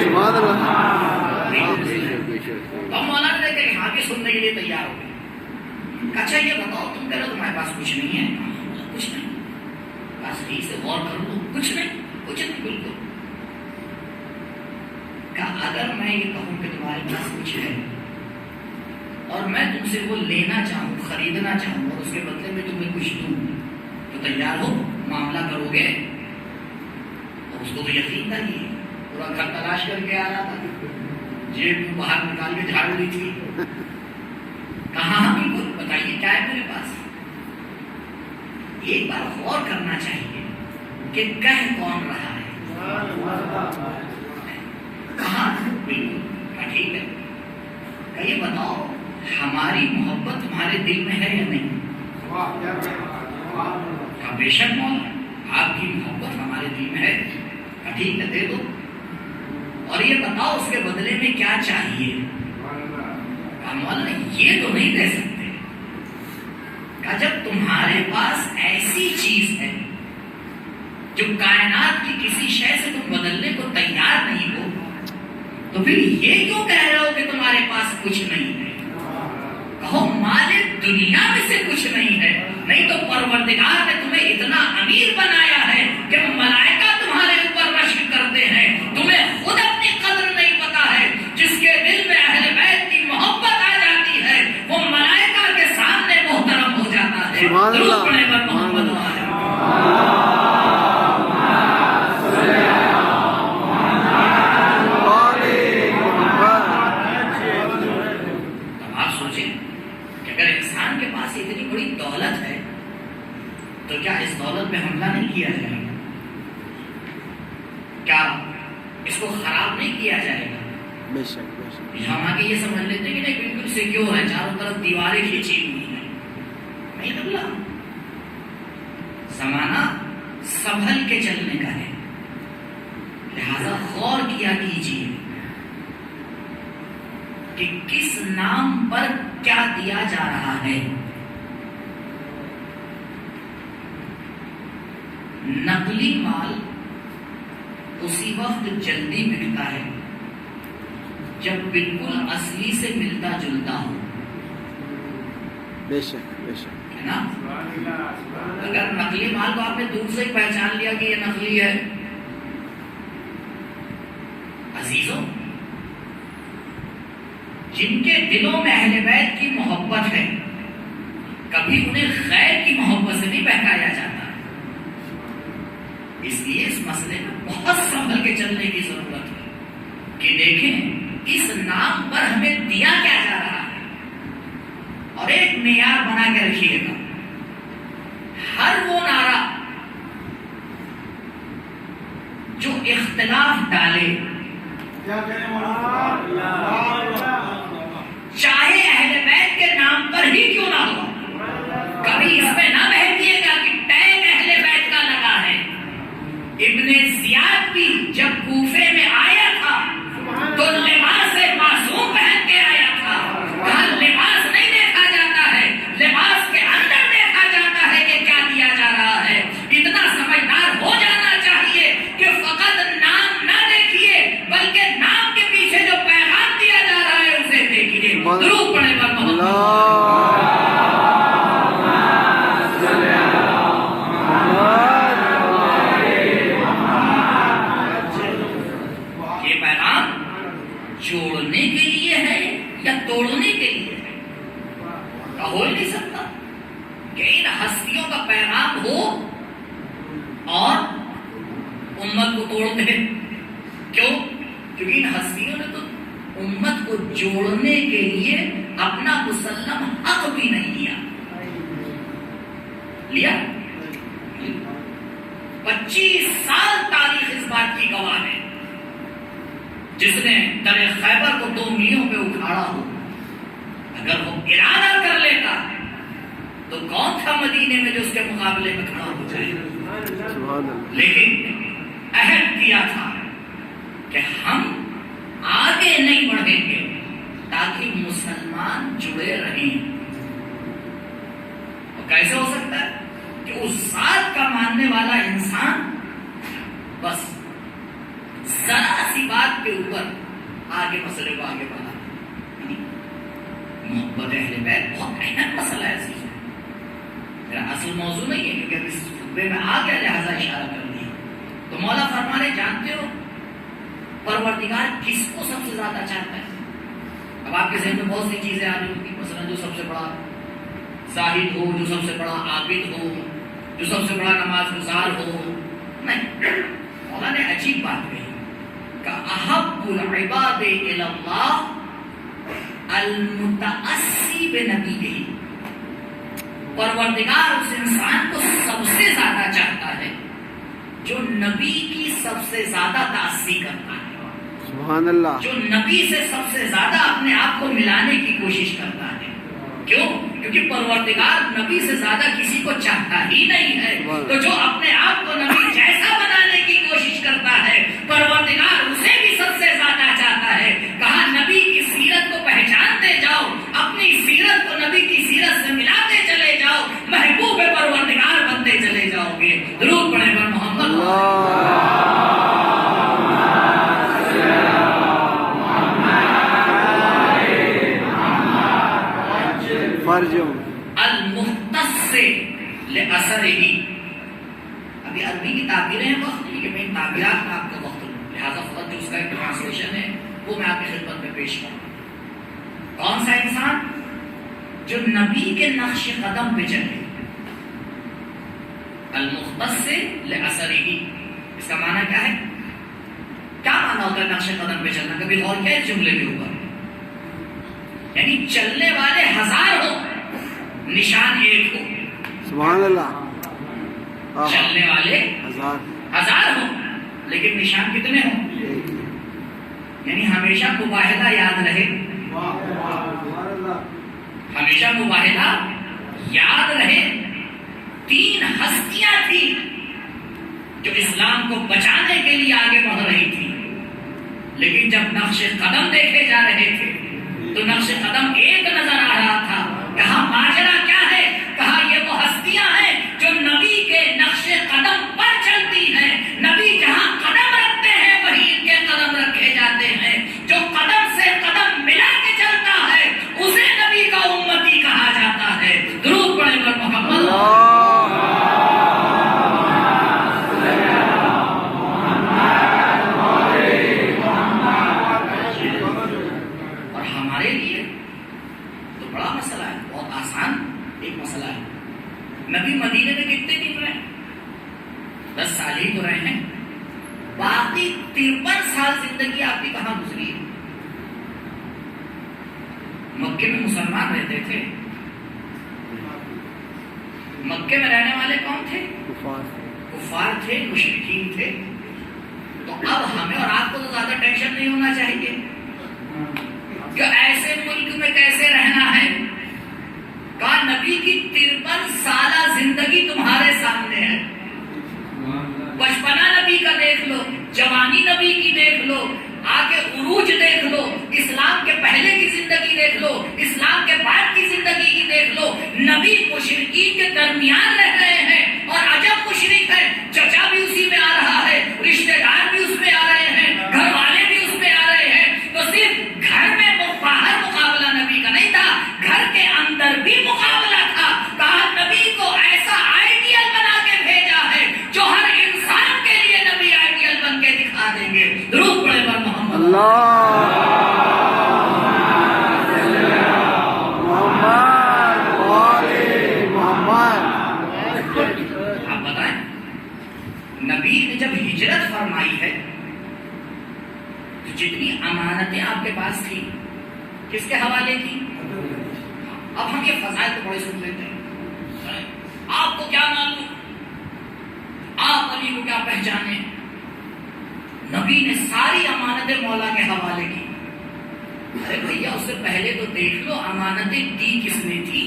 سبحان اللہ. ہم مولانا نے کہا یہاں کے سننے کے لیے تیار ہو گئے. اچھا یہ بتاؤ تم کہہ رہے ہو تمہارے پاس کچھ نہیں ہے. کچھ نہیں, بس ٹھیک سے غور کر لو, کچھ نہیں, کچھ نہیں, بالکل. کہ اگر میں یہ کہوں کہ تمہارے پاس کچھ ہے اور میں تم سے وہ لینا چاہوں, خریدنا چاہوں, اور اس کے بدلے میں تمہیں کچھ دوں, تو تیار ہو, معاملہ کرو گے. اور اس کو تو یقین تھا کہ پورا گھر تلاش کر کے آ رہا تھا, جیب میں باہر نکال کے جھاڑو دی تھی. کہاں بالکل بتائیے کیا ہے میرے پاس. ایک بار غور کرنا چاہیے کہ کہہ کون رہا ہے. کہاں بالکل ٹھیک ہے. کہ یہ بتاؤ ہماری محبت تمہارے دل میں ہے یا نہیں. بے شک مولا آپ کی محبت ہمارے دل میں ہے. ٹھیک ہے, دے دو. اور یہ بتاؤ اس کے بدلے میں کیا چاہیے. مولانا یہ تو نہیں دے سکتے. کہ جب تمہارے پاس ایسی چیز ہے جو کائنات کی کسی شے سے تم بدلنے کو تیار نہیں ہو, تو پھر یہ کیوں کہہ رہے ہو کہ تمہارے پاس کچھ نہیں ہے. کہو مالک دنیا میں سے کچھ نہیں ہے, نہیں تو پروردگار نے تمہیں اتنا امیر بنایا ہے کہ ملائکہ تمہارے اوپر رشک کرتے ہیں. تمہیں خود اپنی قدر نہیں پتا ہے. جس کے دل میں اہل بیت کی محبت آ جاتی ہے وہ ملائکہ کے سامنے محترم ہو جاتا ہے. درود پڑھنے پر محمد اتنی بڑی دولت ہے تو کیا اس دولت پہ حملہ نہیں کیا جائے گا؟ کیا اس کو خراب نہیں کیا جائے گا؟ بے شک بے شک. ہم آگے یہ سمجھ لیتے ہیں کہ نہیں بالکل سیکیور ہے, چاروں طرف دیواریں کھینچی ہوئی ہیں. نہیں اللہ, زمانہ سنبھل کے چلنے کا ہے, لہذا غور کیا کیجیے کہ کس نام پر کیا دیا جا رہا ہے. نقلی مال اسی وقت جلدی بکتا ہے جب بالکل اصلی سے ملتا جلتا ہو. بے شک بے شک, ہے نا. اگر نقلی مال کو آپ نے دور سے ہی پہچان لیا کہ یہ نقلی ہے, عزیزوں جن کے دلوں میں اہل بیت کی محبت ہے کبھی انہیں غیر کی محبت سے نہیں بہکایا جاتا. اس لیے اس مسئلے میں بہت سنبھل کے چلنے کی ضرورت ہے کہ دیکھیں اس نام پر ہمیں دیا کیا جا رہا ہے, اور ایک معیار بنا کے رکھیے گا. ہر وہ نعرہ جو اختلاف ڈالے, چاہے اہل بیت کے نام پر ہی کیوں نہ ہو, کبھی اس میں نہ بہتیے گا کہ ٹیگ اہل بیت کا لگا ہے. ابن زیاد بھی جب کوفے میں آیا تھا تو لباس معصوم پہن کے آیا تھا. کہا لباس نہیں دیکھا جاتا ہے, لباس کے اندر دیکھا جاتا ہے کہ کیا دیا جا رہا ہے. اتنا سمجھدار ہو جانا چاہیے کہ فقط نام نہ دیکھیے بلکہ نام کے پیچھے جو پیغام دیا جا رہا ہے اسے امت کو توڑ دے. کیوں؟ کیونکہ ان ہستیوں نے تو امت کو جوڑنے کے لیے اپنا مسلم حق بھی نہیں لیا. 25 سال تاریخ اس بات کی گواہ ہے. جس نے در خیبر کو 2 میلوں پہ اکھاڑا ہو، اگر وہ ارادہ کر لیتا تو کون تھا مدینے میں جو اس کے مقابلے میں کھڑا ہو جائے. لیکن عہد کیا تھا کہ ہم آگے نہیں بڑھیں گے تاکہ مسلمان جڑے رہیں. اور کیسے ہو سکتا ہے کہ اس ذات کا ماننے والا انسان بس ذرا سی بات کے اوپر آگے مسئلے کو آگے بڑھا. محبت اہل بیت بہت اہم مسئلہ ہے. میرا اصل موضوع نہیں ہے کیونکہ اس خطبے میں آ گیا لہذا اشارہ کر دیا. تو مولا فرمانے جانتے ہو پروردگار کس کو سب سے زیادہ چاہتا ہے؟ اب آپ کے ذہن میں بہت سی چیزیں آ رہی ہوتی، مثلا جو سب سے بڑا زاہد ہو، جو سب سے بڑا عابد ہو، جو سب سے بڑا نماز گزار ہو. نہیں، مولا نے عجیب بات کہی کہ احب العباد الی اللہ المتأسی بنبیہ. پروردگار اس انسان کو سب سے زیادہ چاہتا ہے جو نبی کی سب سے زیادہ تأسی کرتا ہے. سبحان اللہ. جو نبی سے سب سے زیادہ اپنے آپ کو ملانے کی کوشش کرتا ہے. کیوں؟ کیونکہ پروردگار نبی سے زیادہ کسی کو چاہتا ہی نہیں ہے. تو جو اپنے آپ کو نبی جیسا بنانے کی کوشش کرتا ہے پروردگار اسے بھی سب سے زیادہ چاہتا ہے. کہا نبی کی سیرت کو پہچانتے جاؤ، اپنی سیرت کو نبی کی سیرت سے ملاتے چلے جاؤ، محبوب پروردگار بنتے چلے جاؤ گے. درود پڑھیں پر محمد. المختص لأثرہ. ابھی عربی کی تعبیریں ہیں، وقت نہیں کہ میں ان تعبیرات میں آپ کا وقت لوں، لہٰذا فقط جو اس کا ایک ٹرانسلیشن ہے وہ میں آپ کی خدمت میں پیش کروں. کون سا انسان؟ جو نبی کے نقش قدم پہ چلے. المختص لأثرہ، اس کا معنی کیا ہے؟ کیا معنی ہوتا ہے نقش قدم پہ چلنا؟ کبھی غور کیا اس جملے کے اوپر؟ یعنی چلنے والے 1000 ہو، نشان ایک ہو. سبحان اللہ. چلنے والے 1000 ہو لیکن نشان کتنے ہو؟ یعنی ہمیشہ مباہدہ یاد رہے. ہمیشہ مباہدہ یاد رہے. 3 ہستیاں تھیں جو اسلام کو بچانے کے لیے آگے بڑھ رہی تھی، لیکن جب نقش قدم دیکھے جا رہے تھے تو نقش قدم ایک نظر آ رہا تھا. کہا ماجرا کیا ہے؟ کہا یہ وہ ہستیاں ہیں جو نبی کے نقش قدم پر چلتی ہیں. نبی جہاں قدم رکھتے ہیں وہیں ان کے قدم رکھے جاتے ہیں. جو قدم سے قدم ملا کے چلتا ہے اسے نبی کا امتی کہا جاتا ہے. درود پڑھیں پر محمد. اور ہمارے لیے تو بڑا مسئلہ ہے، بہت آسان ایک مسئلہ ہے. نبی مدینے میں کتنے دن رہے؟ 10 سال ہی تو رہے ہیں. باقی 53 سال زندگی آپ کی کہاں گزری ہے؟ مکے میں مسلمان رہتے تھے. مکے میں رہنے والے کون تھے؟ کفار تھے، مشرکین تھے. تو اب ہمیں اور آپ کو تو زیادہ ٹینشن نہیں ہونا چاہیے کہ ایسے ملک میں کیسے رہنا ہے. کہا نبی کی 53 سالہ زندگی تمہارے سامنے ہے. بچپنا نبی کا دیکھ لو، جوانی نبی کی دیکھ لو، آگے عروج دیکھ لو، اسلام کے پہلے کی زندگی دیکھ لو، اسلام کے بعد کی زندگی کی دیکھ لو. نبی مشرکین کے درمیان رہ رہے ہیں اور عجب مشرک ہے. چچا بھی اسی میں آ رہا ہے، رشتہ دار بھی اس میں آ رہے ہیں، گھر والے بھی اس میں آ رہے ہیں. تو صرف گھر میں باہر مقابلہ نبی کا نہیں تھا، گھر کے اندر بھی مقابلہ تھا. کہا نبی کو ایسا آئیڈیل بنا کے بھیجا ہے جو ہر انسان کے لیے نبی آئیڈیل بن کے دکھا دیں گے. درود پڑھیں پر محمد. آپ بتائیں نبی نے جب ہجرت فرمائی ہے تو جتنی امانتیں آپ کے پاس تھی کس کے حوالے کی؟ اب ہم یہ فضائل تو بڑے سن لیتے ہیں، آپ کو کیا معلوم، آپ علی کو کیا پہچانے؟ نبی نے ساری امانتیں مولا کے حوالے کی۔ ارے بھیا اس سے پہلے تو دیکھ لو امانتیں دی کس نے تھی،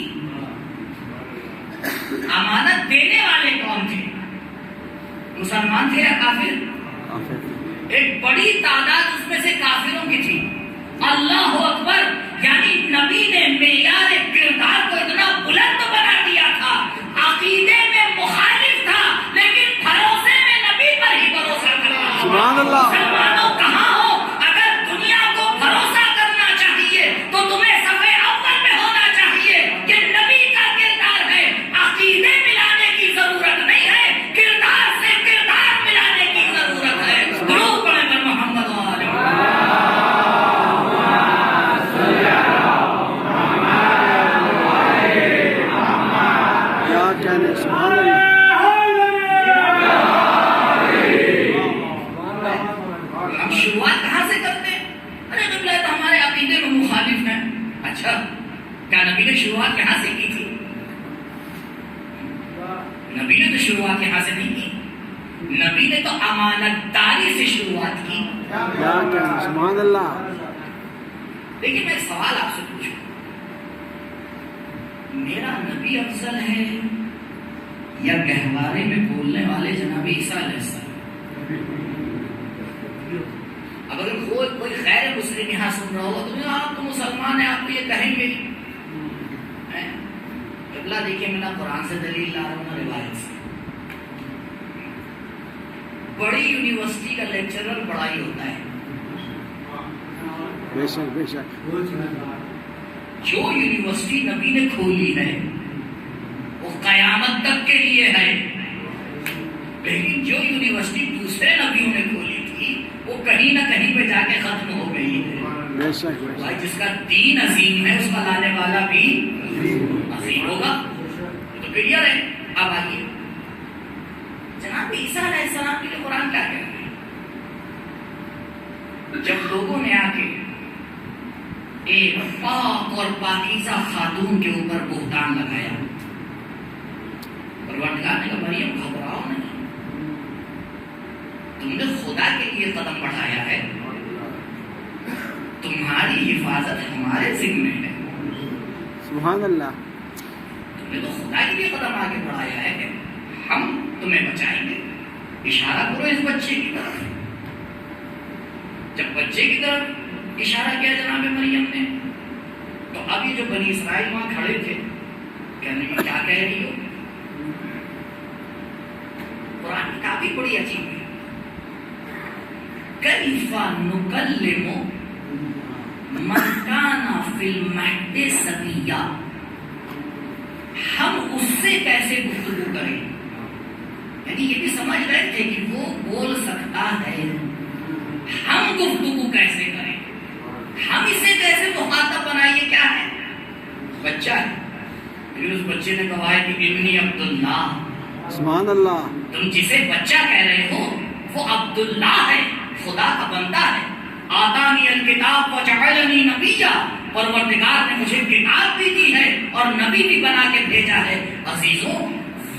امانت دینے والے کون تھے؟ مسلمان تھے یا کافر؟ ایک بڑی تعداد اس میں سے کافروں کی تھی۔ اللہ اکبر، یعنی نبی نے معیار کردار کو اتنا بلند بنا دیا تھا، عقیدے میں مخالف تھا لیکن بھروسے میں نبی پر ہی بھروسہ کرتا۔ سبحان اللہ۔ مسلمانوں کہاں ہو؟ اگر دنیا کو بھروسہ کرنا چاہیے تو تمہیں صفحے اول میں ہونا چاہیے کہ نبی کا کردار ہے، عقیدے ملانے کی ضرورت نہیں ہے، کردار سے کردار ملانے کی ضرورت ہے۔ درود پڑھیں پر محمد و آل محمد۔ کیا کہنے، سبحان اللہ۔ ہم شروعات کہاں سے کرتے ہیں؟ ارے جملہ تو ہمارے عقیدے میں مخالف ہیں۔ اچھا، کیا نبی نے شروعات کہاں سے کی تھی؟ نبی نے تو شروعات یہاں سے نہیں کی، نبی نے تو امانت داری سے شروعات کی۔ کیا کہنے، سبحان اللہ۔ لیکن میں ایک سوال آپ سے پوچھوں، میرا نبی افضل ہے یا گہوارے میں بولنے والے جناب عیسیٰ علیہ السلام؟ اب اگر کوئی غیر مسلم یہاں سن رہا ہوگا تو آپ تو مسلمان ہیں، آپ کو یہ کہیں گے قبلہ دیکھیے، میں نہ قرآن سے دلیل لا رہا ہوں نہ روایت سے۔ بڑی یونیورسٹی کا لیکچرر بڑا ہی ہوتا ہے، بے شک بے شک۔ جو یونیورسٹی نبی نے کھولی ہے وہ قیامت تک کے لیے ہے، لیکن جو یونیورسٹی دوسرے نبیوں نے کھولی تھی وہ کہیں نہ کہیں پہ جا کے ختم ہو گئی ہے۔ بے شک بے بھائی شک۔ جس کا دین عظیم ہے اس کا لانے والا بھی عظیم ہوگا، تو کلیئر ہے۔ اب آئیے جناب عیسیٰ علیہ السلام کے لیے قرآن کیا کہہ رہا ہے؟ جب لوگوں نے آ کے ایک پاک اور پاکیزہ خاتون کے اوپر بہتان لگایا، پروردگار نے کہا مریم گھبراؤ نہیں، تم نے خدا کے لیے قدم بڑھایا ہے، تمہاری حفاظت ہمارے ذمہ ہے، سبحان اللہ۔ تم نے تو خدا کے لیے قدم آگے بڑھایا ہے کہ ہم تمہیں بچائیں گے۔ اشارہ کرو اس بچے کی طرف۔ جب بچے کی طرف اشارہ کیا جناب مریم نے تو اب یہ جو بنی اسرائیل وہاں کھڑے تھے کہنے کی کیا کہہ رہی ہو؟ قرآن کی کافی بڑی عجیب ہے۔ کیف نکلم من کان فی المہد صبیا، ہم اس سے کیسے گفتگو کریں؟ یعنی یہ بھی سمجھ رہے تھے کہ وہ بول سکتا ہے، ہم گفتگو کیسے کریں، ہم اسے کیسے مخاطب بنائیے؟ کیا ہے؟ بچہ ہے، لیکن اس بچے نے کہا ہے کہ ابنی عبداللہ، سبحان اللہ۔ تم جسے بچہ کہہ رہے ہو وہ عبداللہ ہے، خدا کا بندہ ہے۔ آتانی الکتاب وجعلنی نبیا، پروردگار نے مجھے کتاب بھی دی ہے اور نبی بھی بنا کے بھیجا ہے۔ عزیزوں،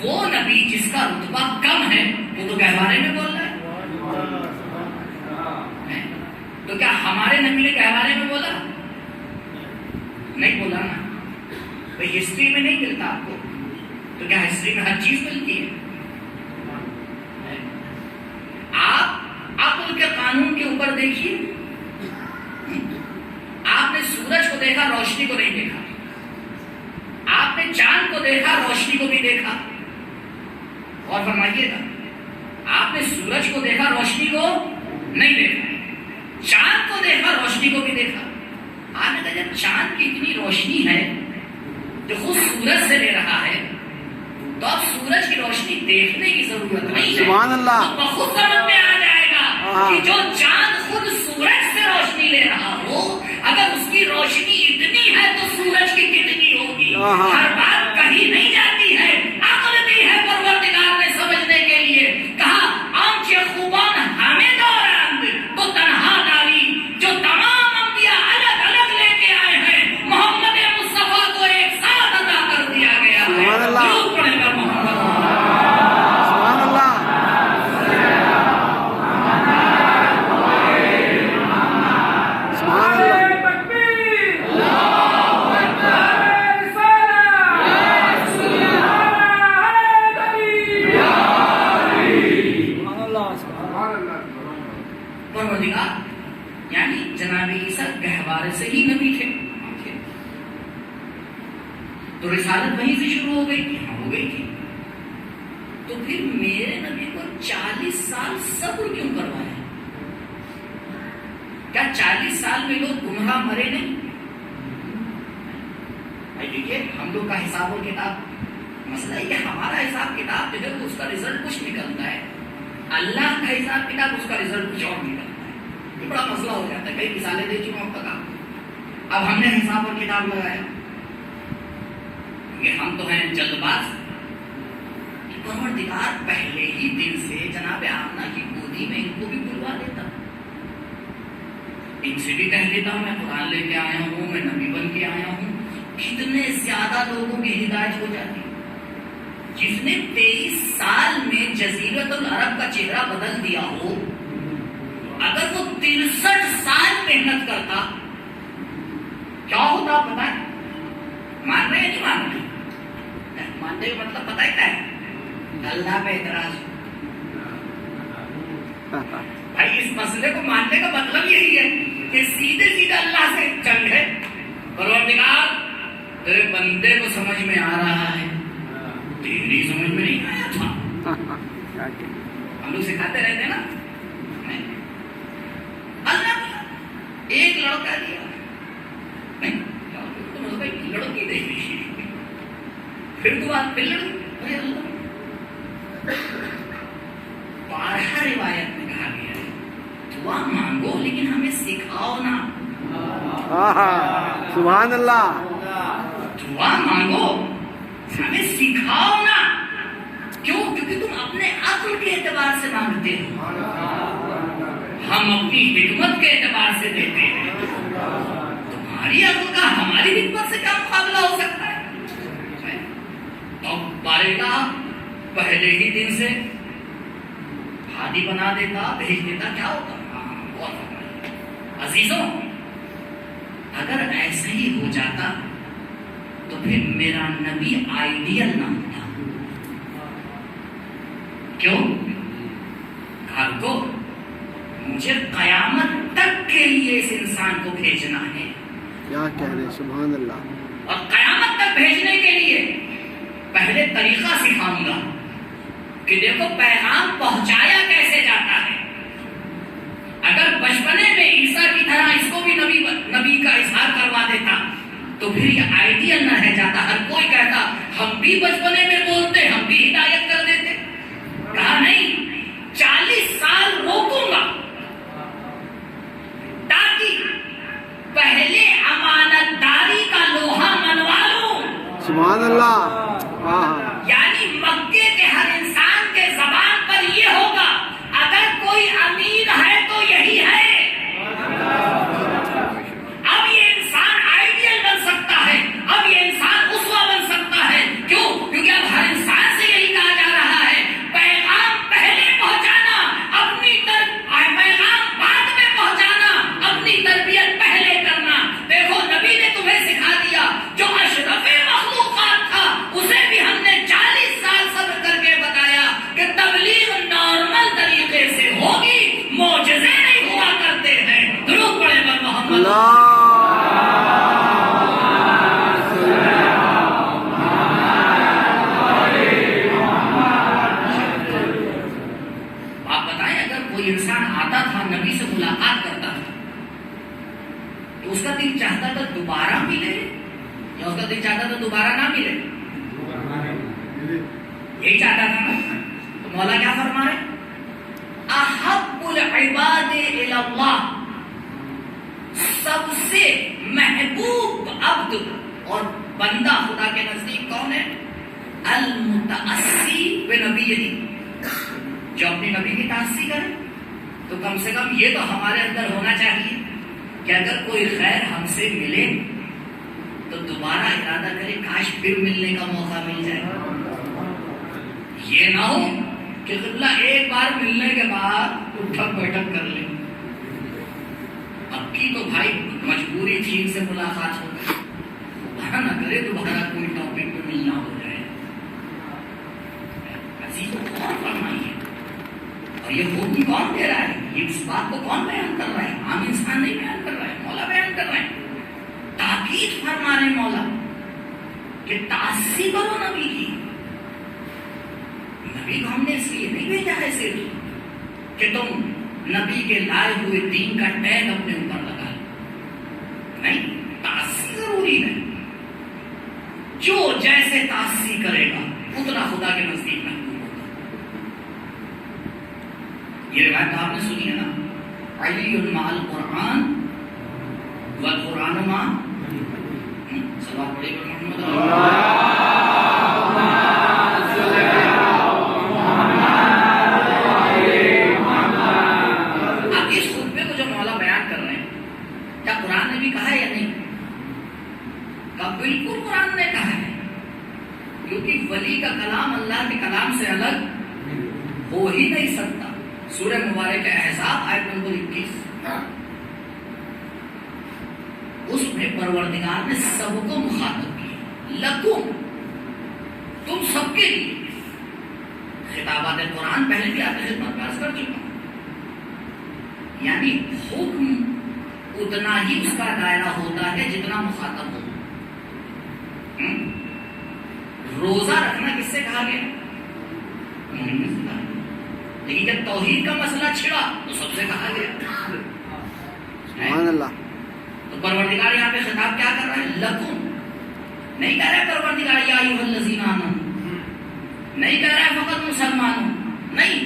وہ نبی جس کا رتبہ کم ہے وہ تو گہوارے میں بول رہا ہے، تو کیا ہمارے نبی نے گہوارے میں بولا؟ نہیں بولا نا۔ بھائی ہسٹری میں نہیں ملتا آپ کو، تو کیا ہسٹری میں ہر چیز ملتی ہے؟ آپ عقل کے قانون کے اوپر دیکھیے، آپ نے سورج کو دیکھا، روشنی کو نہیں دیکھا، آپ نے چاند کو دیکھا، روشنی کو بھی دیکھا، اور فرمائیے گا آپ نے سورج کو دیکھا، روشنی کو نہیں دیکھا، چاند کو دیکھا، روشنی کو بھی دیکھا۔ آپ نے کہا جب چاند کی اتنی روشنی ہے جو خود سورج سے لے رہا ہے تو اب سورج کی روشنی دیکھنے کی ضرورت نہیں ہے، سبحان اللہ۔ تو بخود سمجھ میں آ جائے گا کہ جو چاند خود سورج سے روشنی لے رہا ہو، اگر اس کی روشنی اتنی ہے تو سورج کی کتنی ہوگی؟ ہر بات کہیں نہیں جاتی ہے، عقل دی ہے پروردگار نے سمجھنے کے لیے، کہا پروردگار یعنی جناب عیسیٰ گہوارے سے ہی نبی تھے تو رسالت وہیں سے شروع ہو گئی تھی. ہاں ہو گئی تھی. تو پھر میرے نبی کو 40 سال صبر کیوں کروایا؟ کیا 40 سال میں لوگ گمراہ مرے نہیں؟ بھائی دیکھیے ہم لوگ کا حساب و کتاب مسئلہ یہ ہمارا حساب کتاب جو ہے اس کا رزلٹ کچھ نکلتا ہے, اللہ کا حساب کتاب اس کا رزلٹ کچھ اور نکلتا ہے. یہ بڑا مسئلہ ہو جاتا ہے. کئی مثالیں دے چکا ہوں تک. اب ہم نے حساب اور کتاب لگایا کہ ہم تو ہیں جلد باز. پروردگار پہلے ہی دن سے جناب آمنہ کی گودی میں ان کو بھی بلوا دیتا, ان سے بھی کہہ دیتا میں قرآن لے کے آیا ہوں, میں نبی بن کے آیا ہوں. کتنے زیادہ لوگوں کی ہدایت ہو جاتی. جس نے 23 سال میں جزیرت العرب کا چہرہ بدل دیا ہو, اگر وہ 63 سال محنت کرتا کیا ہوتا پتا ہے؟ مان رہے ہیں نہیں مان رہے؟ ماننے کا مطلب پتا ہے کیا ہے؟ اللہ پہ اعتراض. بھائی اس مسئلے کو ماننے کا مطلب یہی ہے کہ سیدھے سیدھے اللہ سے جنگ ہے. پروردگار تیرے بندے کو سمجھ میں آ رہا ہے, تیری سمجھ میں نہیں آیا تھا. ہم لوگ سکھاتے رہتے ہیں نا. اللہ ایک لڑکا دیا نہیں لڑکی دے گی, پھر تو بات پھر لڑکی. 12 روایت میں کہا گیا ہے دعا مانگو لیکن ہمیں سکھاؤ نا. سبحان اللہ. دعا مانگو ہمیں سکھاؤ نا. کیوں؟ کیونکہ تم اپنے عقل کے اعتبار سے مانگتے ہو, ہم اپنی حکمت کے اعتبار سے دیتے ہیں. تمہاری عقل کا ہماری حکمت سے کیا مقابلہ ہو سکتا ہے؟ تو بارگاہ پہلے ہی دن سے ہادی بنا دیتا, بھیج دیتا, کیا ہوتا؟ عزیزوں اگر ایسا ہی ہو جاتا تو پھر میرا نبی آئیڈیل نہ ہوتا. کیوں؟ گھر کو مجھے قیامت تک کے لیے اس انسان کو بھیجنا ہے. کیا کہہ رہے سبحان اللہ. اور قیامت تک بھیجنے کے لیے پہلے طریقہ سکھاؤں گا کہ دیکھو پیغام پہنچایا کیسے جاتا ہے. اگر بچپنے میں عیسیٰ کی طرح اس کو بھی نبی کا اظہار کروا دیتا تو پھر یہ آئیڈیل نہ رہ جاتا. ہر کوئی کہتا ہم بھی بچپنے میں بولتے, ہم بھی ہدایت کر دیتے. کہا نہیں, 40 سال روکوں گا تاکہ پہلے امانت داری کا لوہا منوا لوں. سبحان اللہ. یعنی مکے کے ہر انسان کے زبان پر یہ ہوگا اگر کوئی امین ہے تو یہی ہے. اب یہ انسان آئیڈیل بن سکتا ہے, اب یہ انسان اسوہ بن سکتا ہے. کیوں؟ کیونکہ اب ہر انسان سے یہی کہا جا رہا ہے پیغام پہلے پہنچانا, اپنی پیغام بعد میں پہنچانا, اپنی تربیت پہلے کرنا. دیکھو نبی نے تمہیں سکھا دیا جو اشرف مخلوقات تھا اسے بھی ہم نے 40 سال صبر کر کے بتایا کہ تبلیغ نارمل طریقے سے ہوگی, معجزے نہیں ہوا کرتے ہیں. درود پڑھے پر محمد. آپ بتائیں اگر کوئی انسان آتا تھا نبی سے ملاقات کرتا تھا تو اس کا دل چاہتا تھا دوبارہ ملے یا اس کا دل چاہتا تھا دوبارہ نہ ملے؟ یہی چاہتا تھا نا. تو مولا کیا فرما رہے؟ احب العباد الی اللہ, سب سے محبوب عبد اور بندہ خدا کے نزدیک کون ہے؟ المتأسی بنبیہ, جو اپنے نبی کی تأسی کرے. تو کم سے کم یہ تو ہمارے اندر ہونا چاہیے کہ اگر کوئی خیر ہم سے ملے تو دوبارہ ارادہ کرے کاش پھر ملنے کا موقع مل جائے. یہ نہ ہو کہ اللہ ایک بار ملنے کے بعد اٹھک بیٹھک کر لے. اب کی تو بھائی مجبوری تھی ان سے ملاقات ہو گئی, دوبارہ نہ کرے دوبارہ کوئی ٹاپک پہ ملنا ہو جائے. عزیزوں غور فرمائیے, اور یہ حکم کون دے رہا ہے؟ یہ اس بات کو کون بیان کر رہا ہے؟ عام انسان نہیں بیان کر رہا ہے، مولا بیان کر رہے ہیں. تاکید فرما رہے ہیں مولا کہ تعصی کرو نبی کی. نبی کو ہم نے اس لیے نہیں بھیجا ہے صرف کہ تم نبی کے لائے ہوئے دین کا ٹیگ اپنے اوپر لگا لو. نہیں، تعصی ضروری ہے. جو جیسے تعصی کرے گا اتنا خدا کے نزدیک محبوب ہوگا. یہ روایت آپ نے سنی ہے نا، علی مع القرآن والقرآن مع صلوات پڑھیے محمد اب اس خطبے کو جو مولا بیان کر رہے ہیں، کیا قرآن نے بھی کہا ہے یا نہیں؟ کہا بالکل قرآن نے کہا ہے، کیونکہ ولی کا کلام اللہ کے کلام سے الگ ہو ہی نہیں سکتا. سورہ مبارک احزاب آیت نمبر 21، اس میں پروردگار نے سب کو مخاطب کیا. لکم، تم سب کے لیے. خطابات قرآن پہلے بھی آپ کی خدمت میں عرض کر چکا ہوں. یعنی حکم اتنا ہی اس کا دائرہ ہوتا ہے جتنا مخاطب ہو. روزہ رکھنا کس سے کہا گیا؟ لیکن جب توحید کا مسئلہ چھڑا تو سب سے کہا گیا. سبحان اللہ. تو پروردگار یہاں پہ خطاب کیا کر رہا ہے؟ لکم. نہیں کہہ رہا ہے پروردگار یا ایھا الذین آمنوا، نہیں کہہ رہا ہے فقط مسلمانوں. نہیں،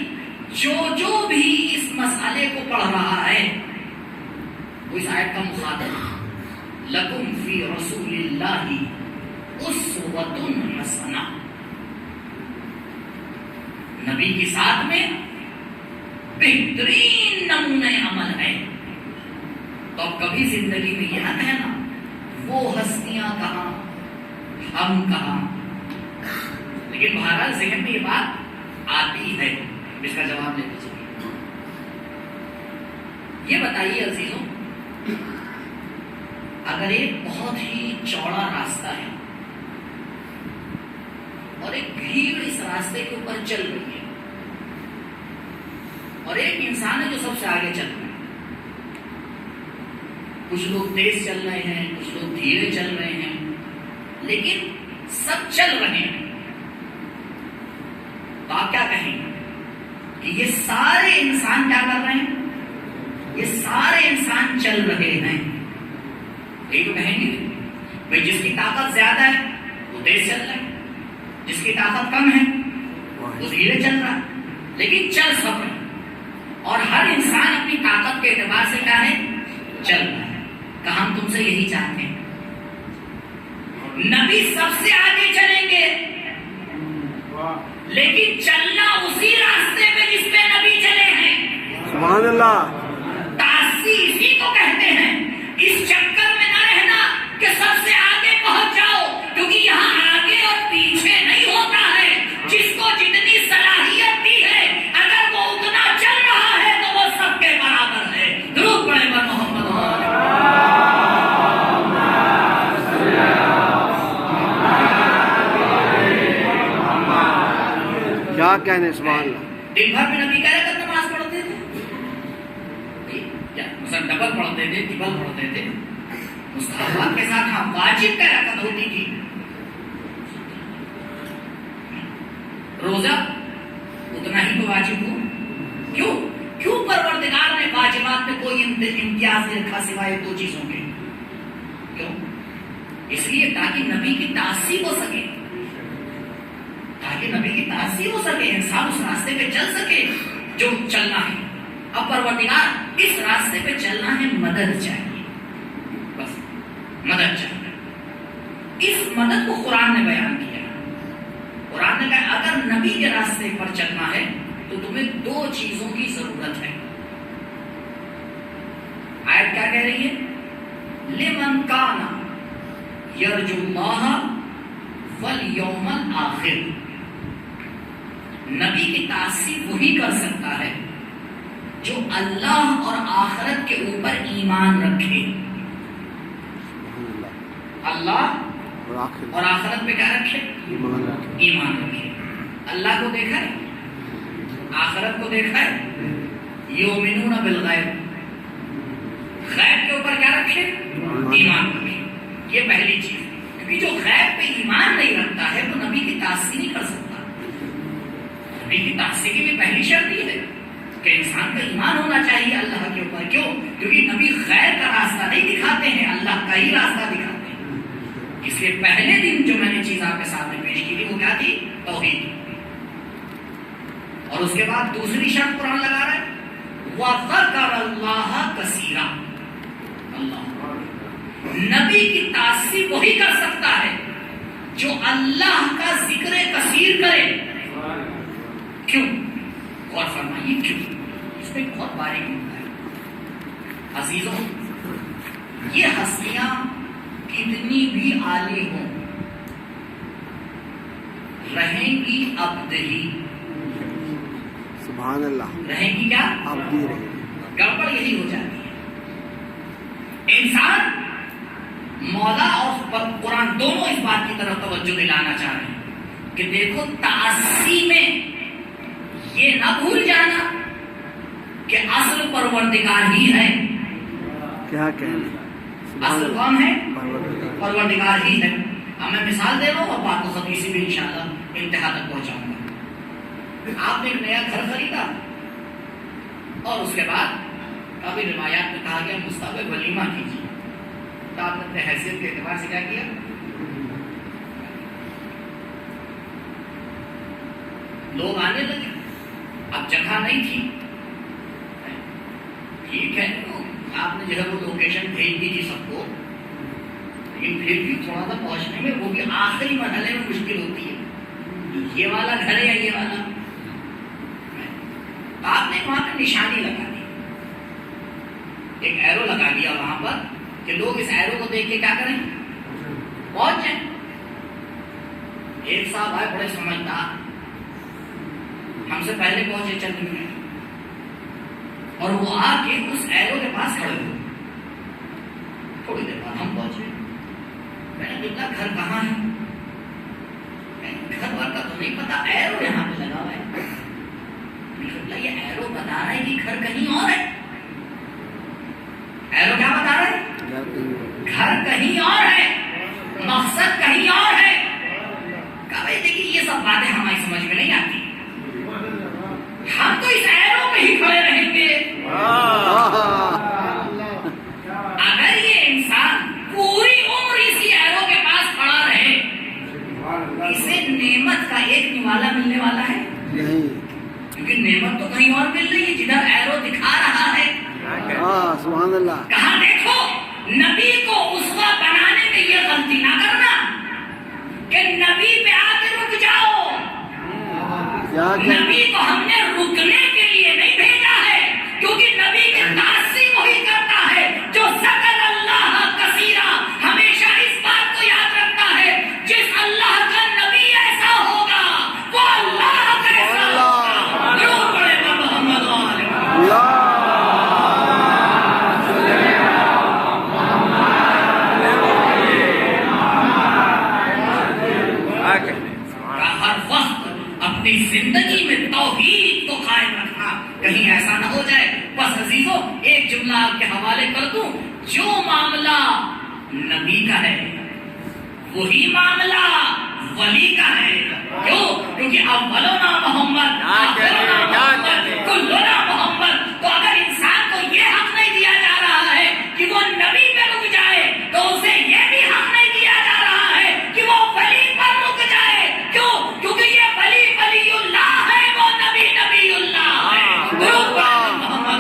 جو بھی اس مسئلے کو پڑھ رہا ہے وہ اس آیت کا مخاطب. لکم فی رسول اللہ اسوۃ حسنہ، نبی کے ساتھ میں بہترین نمونہ عمل ہے. تو اب کبھی زندگی میں یہ نہ کہنا وہ ہستیاں کہاں، ہم کہاں. لیکن بہرحال ذہن میں یہ بات آتی ہے، اس کا جواب دے دیجیے. یہ بتائیے عزیزوں، اگر ایک بہت ہی چوڑا راستہ ہے اور ایک بھیڑ اس راستے کے اوپر چل رہی ہے، اور ایک انسان ہے جو سب سے آگے چل رہا ہے. کچھ لوگ تیز چل رہے ہیں، کچھ لوگ دھیرے چل رہے ہیں، لیکن سب چل رہے ہیں. تو آپ کیا کہیں گے کہ یہ سارے انسان کیا کر رہے ہیں؟ یہ سارے انسان چل رہے ہیں. یہی تو کہیں گے بھائی جس کی طاقت زیادہ ہے وہ تیز چل رہا ہے، جس کی طاقت کم ہے وہ دھیرے چل رہا ہے، لیکن چل سب رہے. اور ہر انسان اپنی طاقت کے اعتبار سے کیا ہے؟ چل رہا ہے. کہ ہم تم سے یہی چاہتے ہیں نبی سب سے آگے چلیں گے، لیکن چلنا اسی راستے پہ جس پہ نبی چلے ہیں. سبحان اللہ. تعصی اسی کو کہتے ہیں. اس چکر میں نہ رہنا کہ سب سے آگے پہنچ جاؤ، کیونکہ یہاں آگے اور پیچھے نہیں ہوتا ہے. جس کو جتنی صلاحیت دی ہے اگر وہ اتنا چل رہا ہے تو وہ سب کے برابر ہے. درود پڑھیں بر محمد. کیا کہنے. سبحان اللہ. دن بھر میں نبی کہہ رہے کہ نماز پڑھتے تھے، مثلا ڈبل پڑھتے تھے، ٹربل پڑھتے تھے. مستحبات کے ساتھ ہاں واجب کا رکعت ہوتی تھی. روزہ اتنا ہی تو واجب ہو. کیوں پروردگار نے واجبات میں کوئی امتیاز نہیں رکھا سوائے 2 چیزوں کے؟ کیوں؟ اس لیے تاکہ نبی کی تعصیب ہو سکے، تاکہ نبی کی تعصیب ہو سکے، انسان اس راستے پہ چل سکے جو چلنا ہے. اب پروردگار اس راستے پہ چلنا ہے، مدد چاہیے، بس مدد چاہیے. اس مدد کو قرآن نے بیان کیا. قرآن نے کہا اگر نبی کے راستے پر چلنا ہے تو تمہیں 2 چیزوں کی ضرورت ہے. آیت کیا کہہ رہی ہے؟ لمن کان یرجو اللہ والیوم الآخر. نبی کی تعصیب وہی کر سکتا ہے جو اللہ اور آخرت کے اوپر ایمان رکھے. اللہ اور آخرت پہ کیا رکھے؟ ایمان رکھے. اللہ کو دیکھا ہے؟ آخرت کو دیکھا ہے؟ یؤمنون بالغیب، غیب کے اوپر کیا رکھے؟ ایمان رکھے. یہ پہلی چیز. کیونکہ جو غیب پہ ایمان نہیں رکھتا ہے وہ نبی کی تعصیب نہیں کر سکتا. نبی کی تعصیب کی بھی پہلی شرط یہ ہے کہ انسان کا ایمان ہونا چاہیے اللہ کے اوپر. کیوں؟ کیونکہ نبی غیر کا راستہ نہیں دکھاتے ہیں، اللہ کا ہی راستہ دکھاتے ہیں. اس لیے پہلے دن جو میں نے چیز آپ کے سامنے پیش کی تھی وہ کیا تھی؟ توحید. اور اس کے بعد دوسری شرط قرآن لگا رہا ہے وَذَكَرَ اللَّهَ كَثِيرًا. اللہ نبی کی تعصیب وہی کر سکتا ہے جو اللہ کا ذکر کثیر کرے. کیوں؟ غور فرمائیے کیوں. اس میں بہت باریک ہوتا ہے. عزیزوں، یہ ہستیاں کتنی بھی عالی ہوں رہیں گی ابدہی. سبحان اللہ. رہیں گی کیا؟ ابدی رہے. گڑبڑ یہی ہو جاتی ہے. انسان مولا اور قرآن دونوں اس بات کی طرف توجہ دلانا چاہ رہے ہیں کہ دیکھو تعصیب میں یہ نہ بھول جانا کہ اصل پروردگار ہی ہے. کیا کہنا؟ اصل کون ہے؟ پروردگار. پروردگار ہی ہے. اب میں مثال دے رہا ہوں اور بات کو خطی سے بھی انشاءاللہ انتہا تک پہنچاؤں گا. آپ نے ایک نیا گھر خریدا اور اس کے بعد کافی روایات میں کہا گیا مستقبل ولیمہ کیجیے. تو آپ نے اپنے حیثیت کے اعتبار سے کیا کیا؟ لوگ آنے لگے. اب جگہ نہیں تھی. ٹھیک ہے آپ نے جو ہے وہ لوکیشن بھیج دی تھی سب کو، لیکن پھر بھی تھوڑا سا پہنچنے میں وہ بھی آخری مرحلے میں مشکل ہوتی ہے. یہ والا گھر ہے یا یہ والا؟ آپ نے وہاں پہ نشانی لگا دی، ایک ایرو لگا دیا وہاں پر کہ لوگ اس ایرو کو دیکھ کے کیا کریں؟ پہنچ جائیں. ایک صاحب آئے بڑے سمجھدار، ہم سے پہلے پہنچے چند منٹ، اور وہ آ کے اس ایرو کے پاس کھڑے ہوئے. تھوڑی دیر بعد ہم پہنچے. میں نے دیکھا گھر کہاں ہے؟ گھر بار کا تو نہیں پتا، ایرو یہاں پہ لگا ہوا ہے. یہ ایرو بتا رہا ہے کہ گھر کہیں اور ہے. ایرو کیا بتا رہا ہے؟ گھر کہیں اور ہے، مقصد کہیں اور ہے. کہا بھائی دیکھیے یہ سب باتیں ہماری سمجھ میں نہیں آتی. ہم تو اس ایرو پہ ہی کھڑے رہیں گے. اگر یہ انسان پوری عمر اسی ایرو کے پاس کھڑا رہے، اسے نعمت کا ایک نوالا ملنے والا ہے نہیں. کیونکہ نعمت تو کہیں اور مل رہی ہے جدھر ایرو دکھا رہا ہے. سبحان اللہ. کہاں دیکھو نبی کو اسوہ بنانے میں یہ غلطی نہ کرنا کہ نبی پہ آ کے رک جاؤ. نبی کو ہم نے رکنے کے لیے نہیں بھیجا ہے، کیونکہ نبی کے تعصیب وہی کرتا ہے جو ذکر اللہ کثیرا. ہمیشہ اس بات کو یاد رکھتا ہے جس اللہ کا نبی ایسا ہوگا وہ اللہ کیسا ہوگا. ضرور پڑھے گا محمد اللہ. ہر وقت اپنی زندگی میں توحید کو قائم رکھنا، کہیں ایسا نہ ہو جائے. بس عزیزوں ایک جملہ آپ کے حوالے کر دوں، جو معاملہ نبی کا ہے وہی معاملہ ولی کا ہے. کیوں؟ کیونکہ اولنا محمد آخرنا محمد کلنا محمد. تو اگر انسان کو یہ حق نہیں دیا جا رہا ہے کہ وہ نبی پہ رک جائے تو اسے یہ بھی حق نہیں دیا جا رہا ہے کہ وہ ولی پر رک جائے. کیوں؟ کیونکہ یہ ولی ولی اللہ ہے، وہ نبی نبی اللہ ہے. ضرور پڑھیں محمد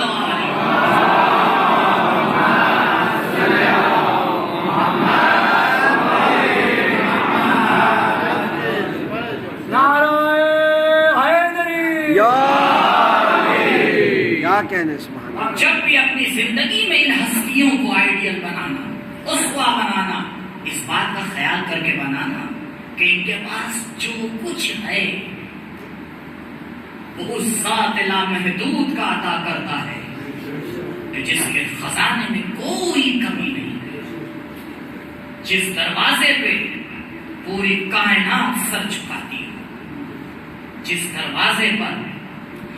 کہنے. سبحان اللہ. جب بھی اپنی زندگی میں ان ہستیوں کو آئیڈیل بنانا، اسوہ بنانا، اس بات کا خیال کر کے بنانا کہ ان کے پاس جو کچھ ہے وہ اس ذات لامحدود کا عطا کرتا ہے کہ جس کے خزانے میں کوئی کمی نہیں ہے، جس دروازے پہ پوری کائنات سر جھکاتی ہے، جس دروازے پر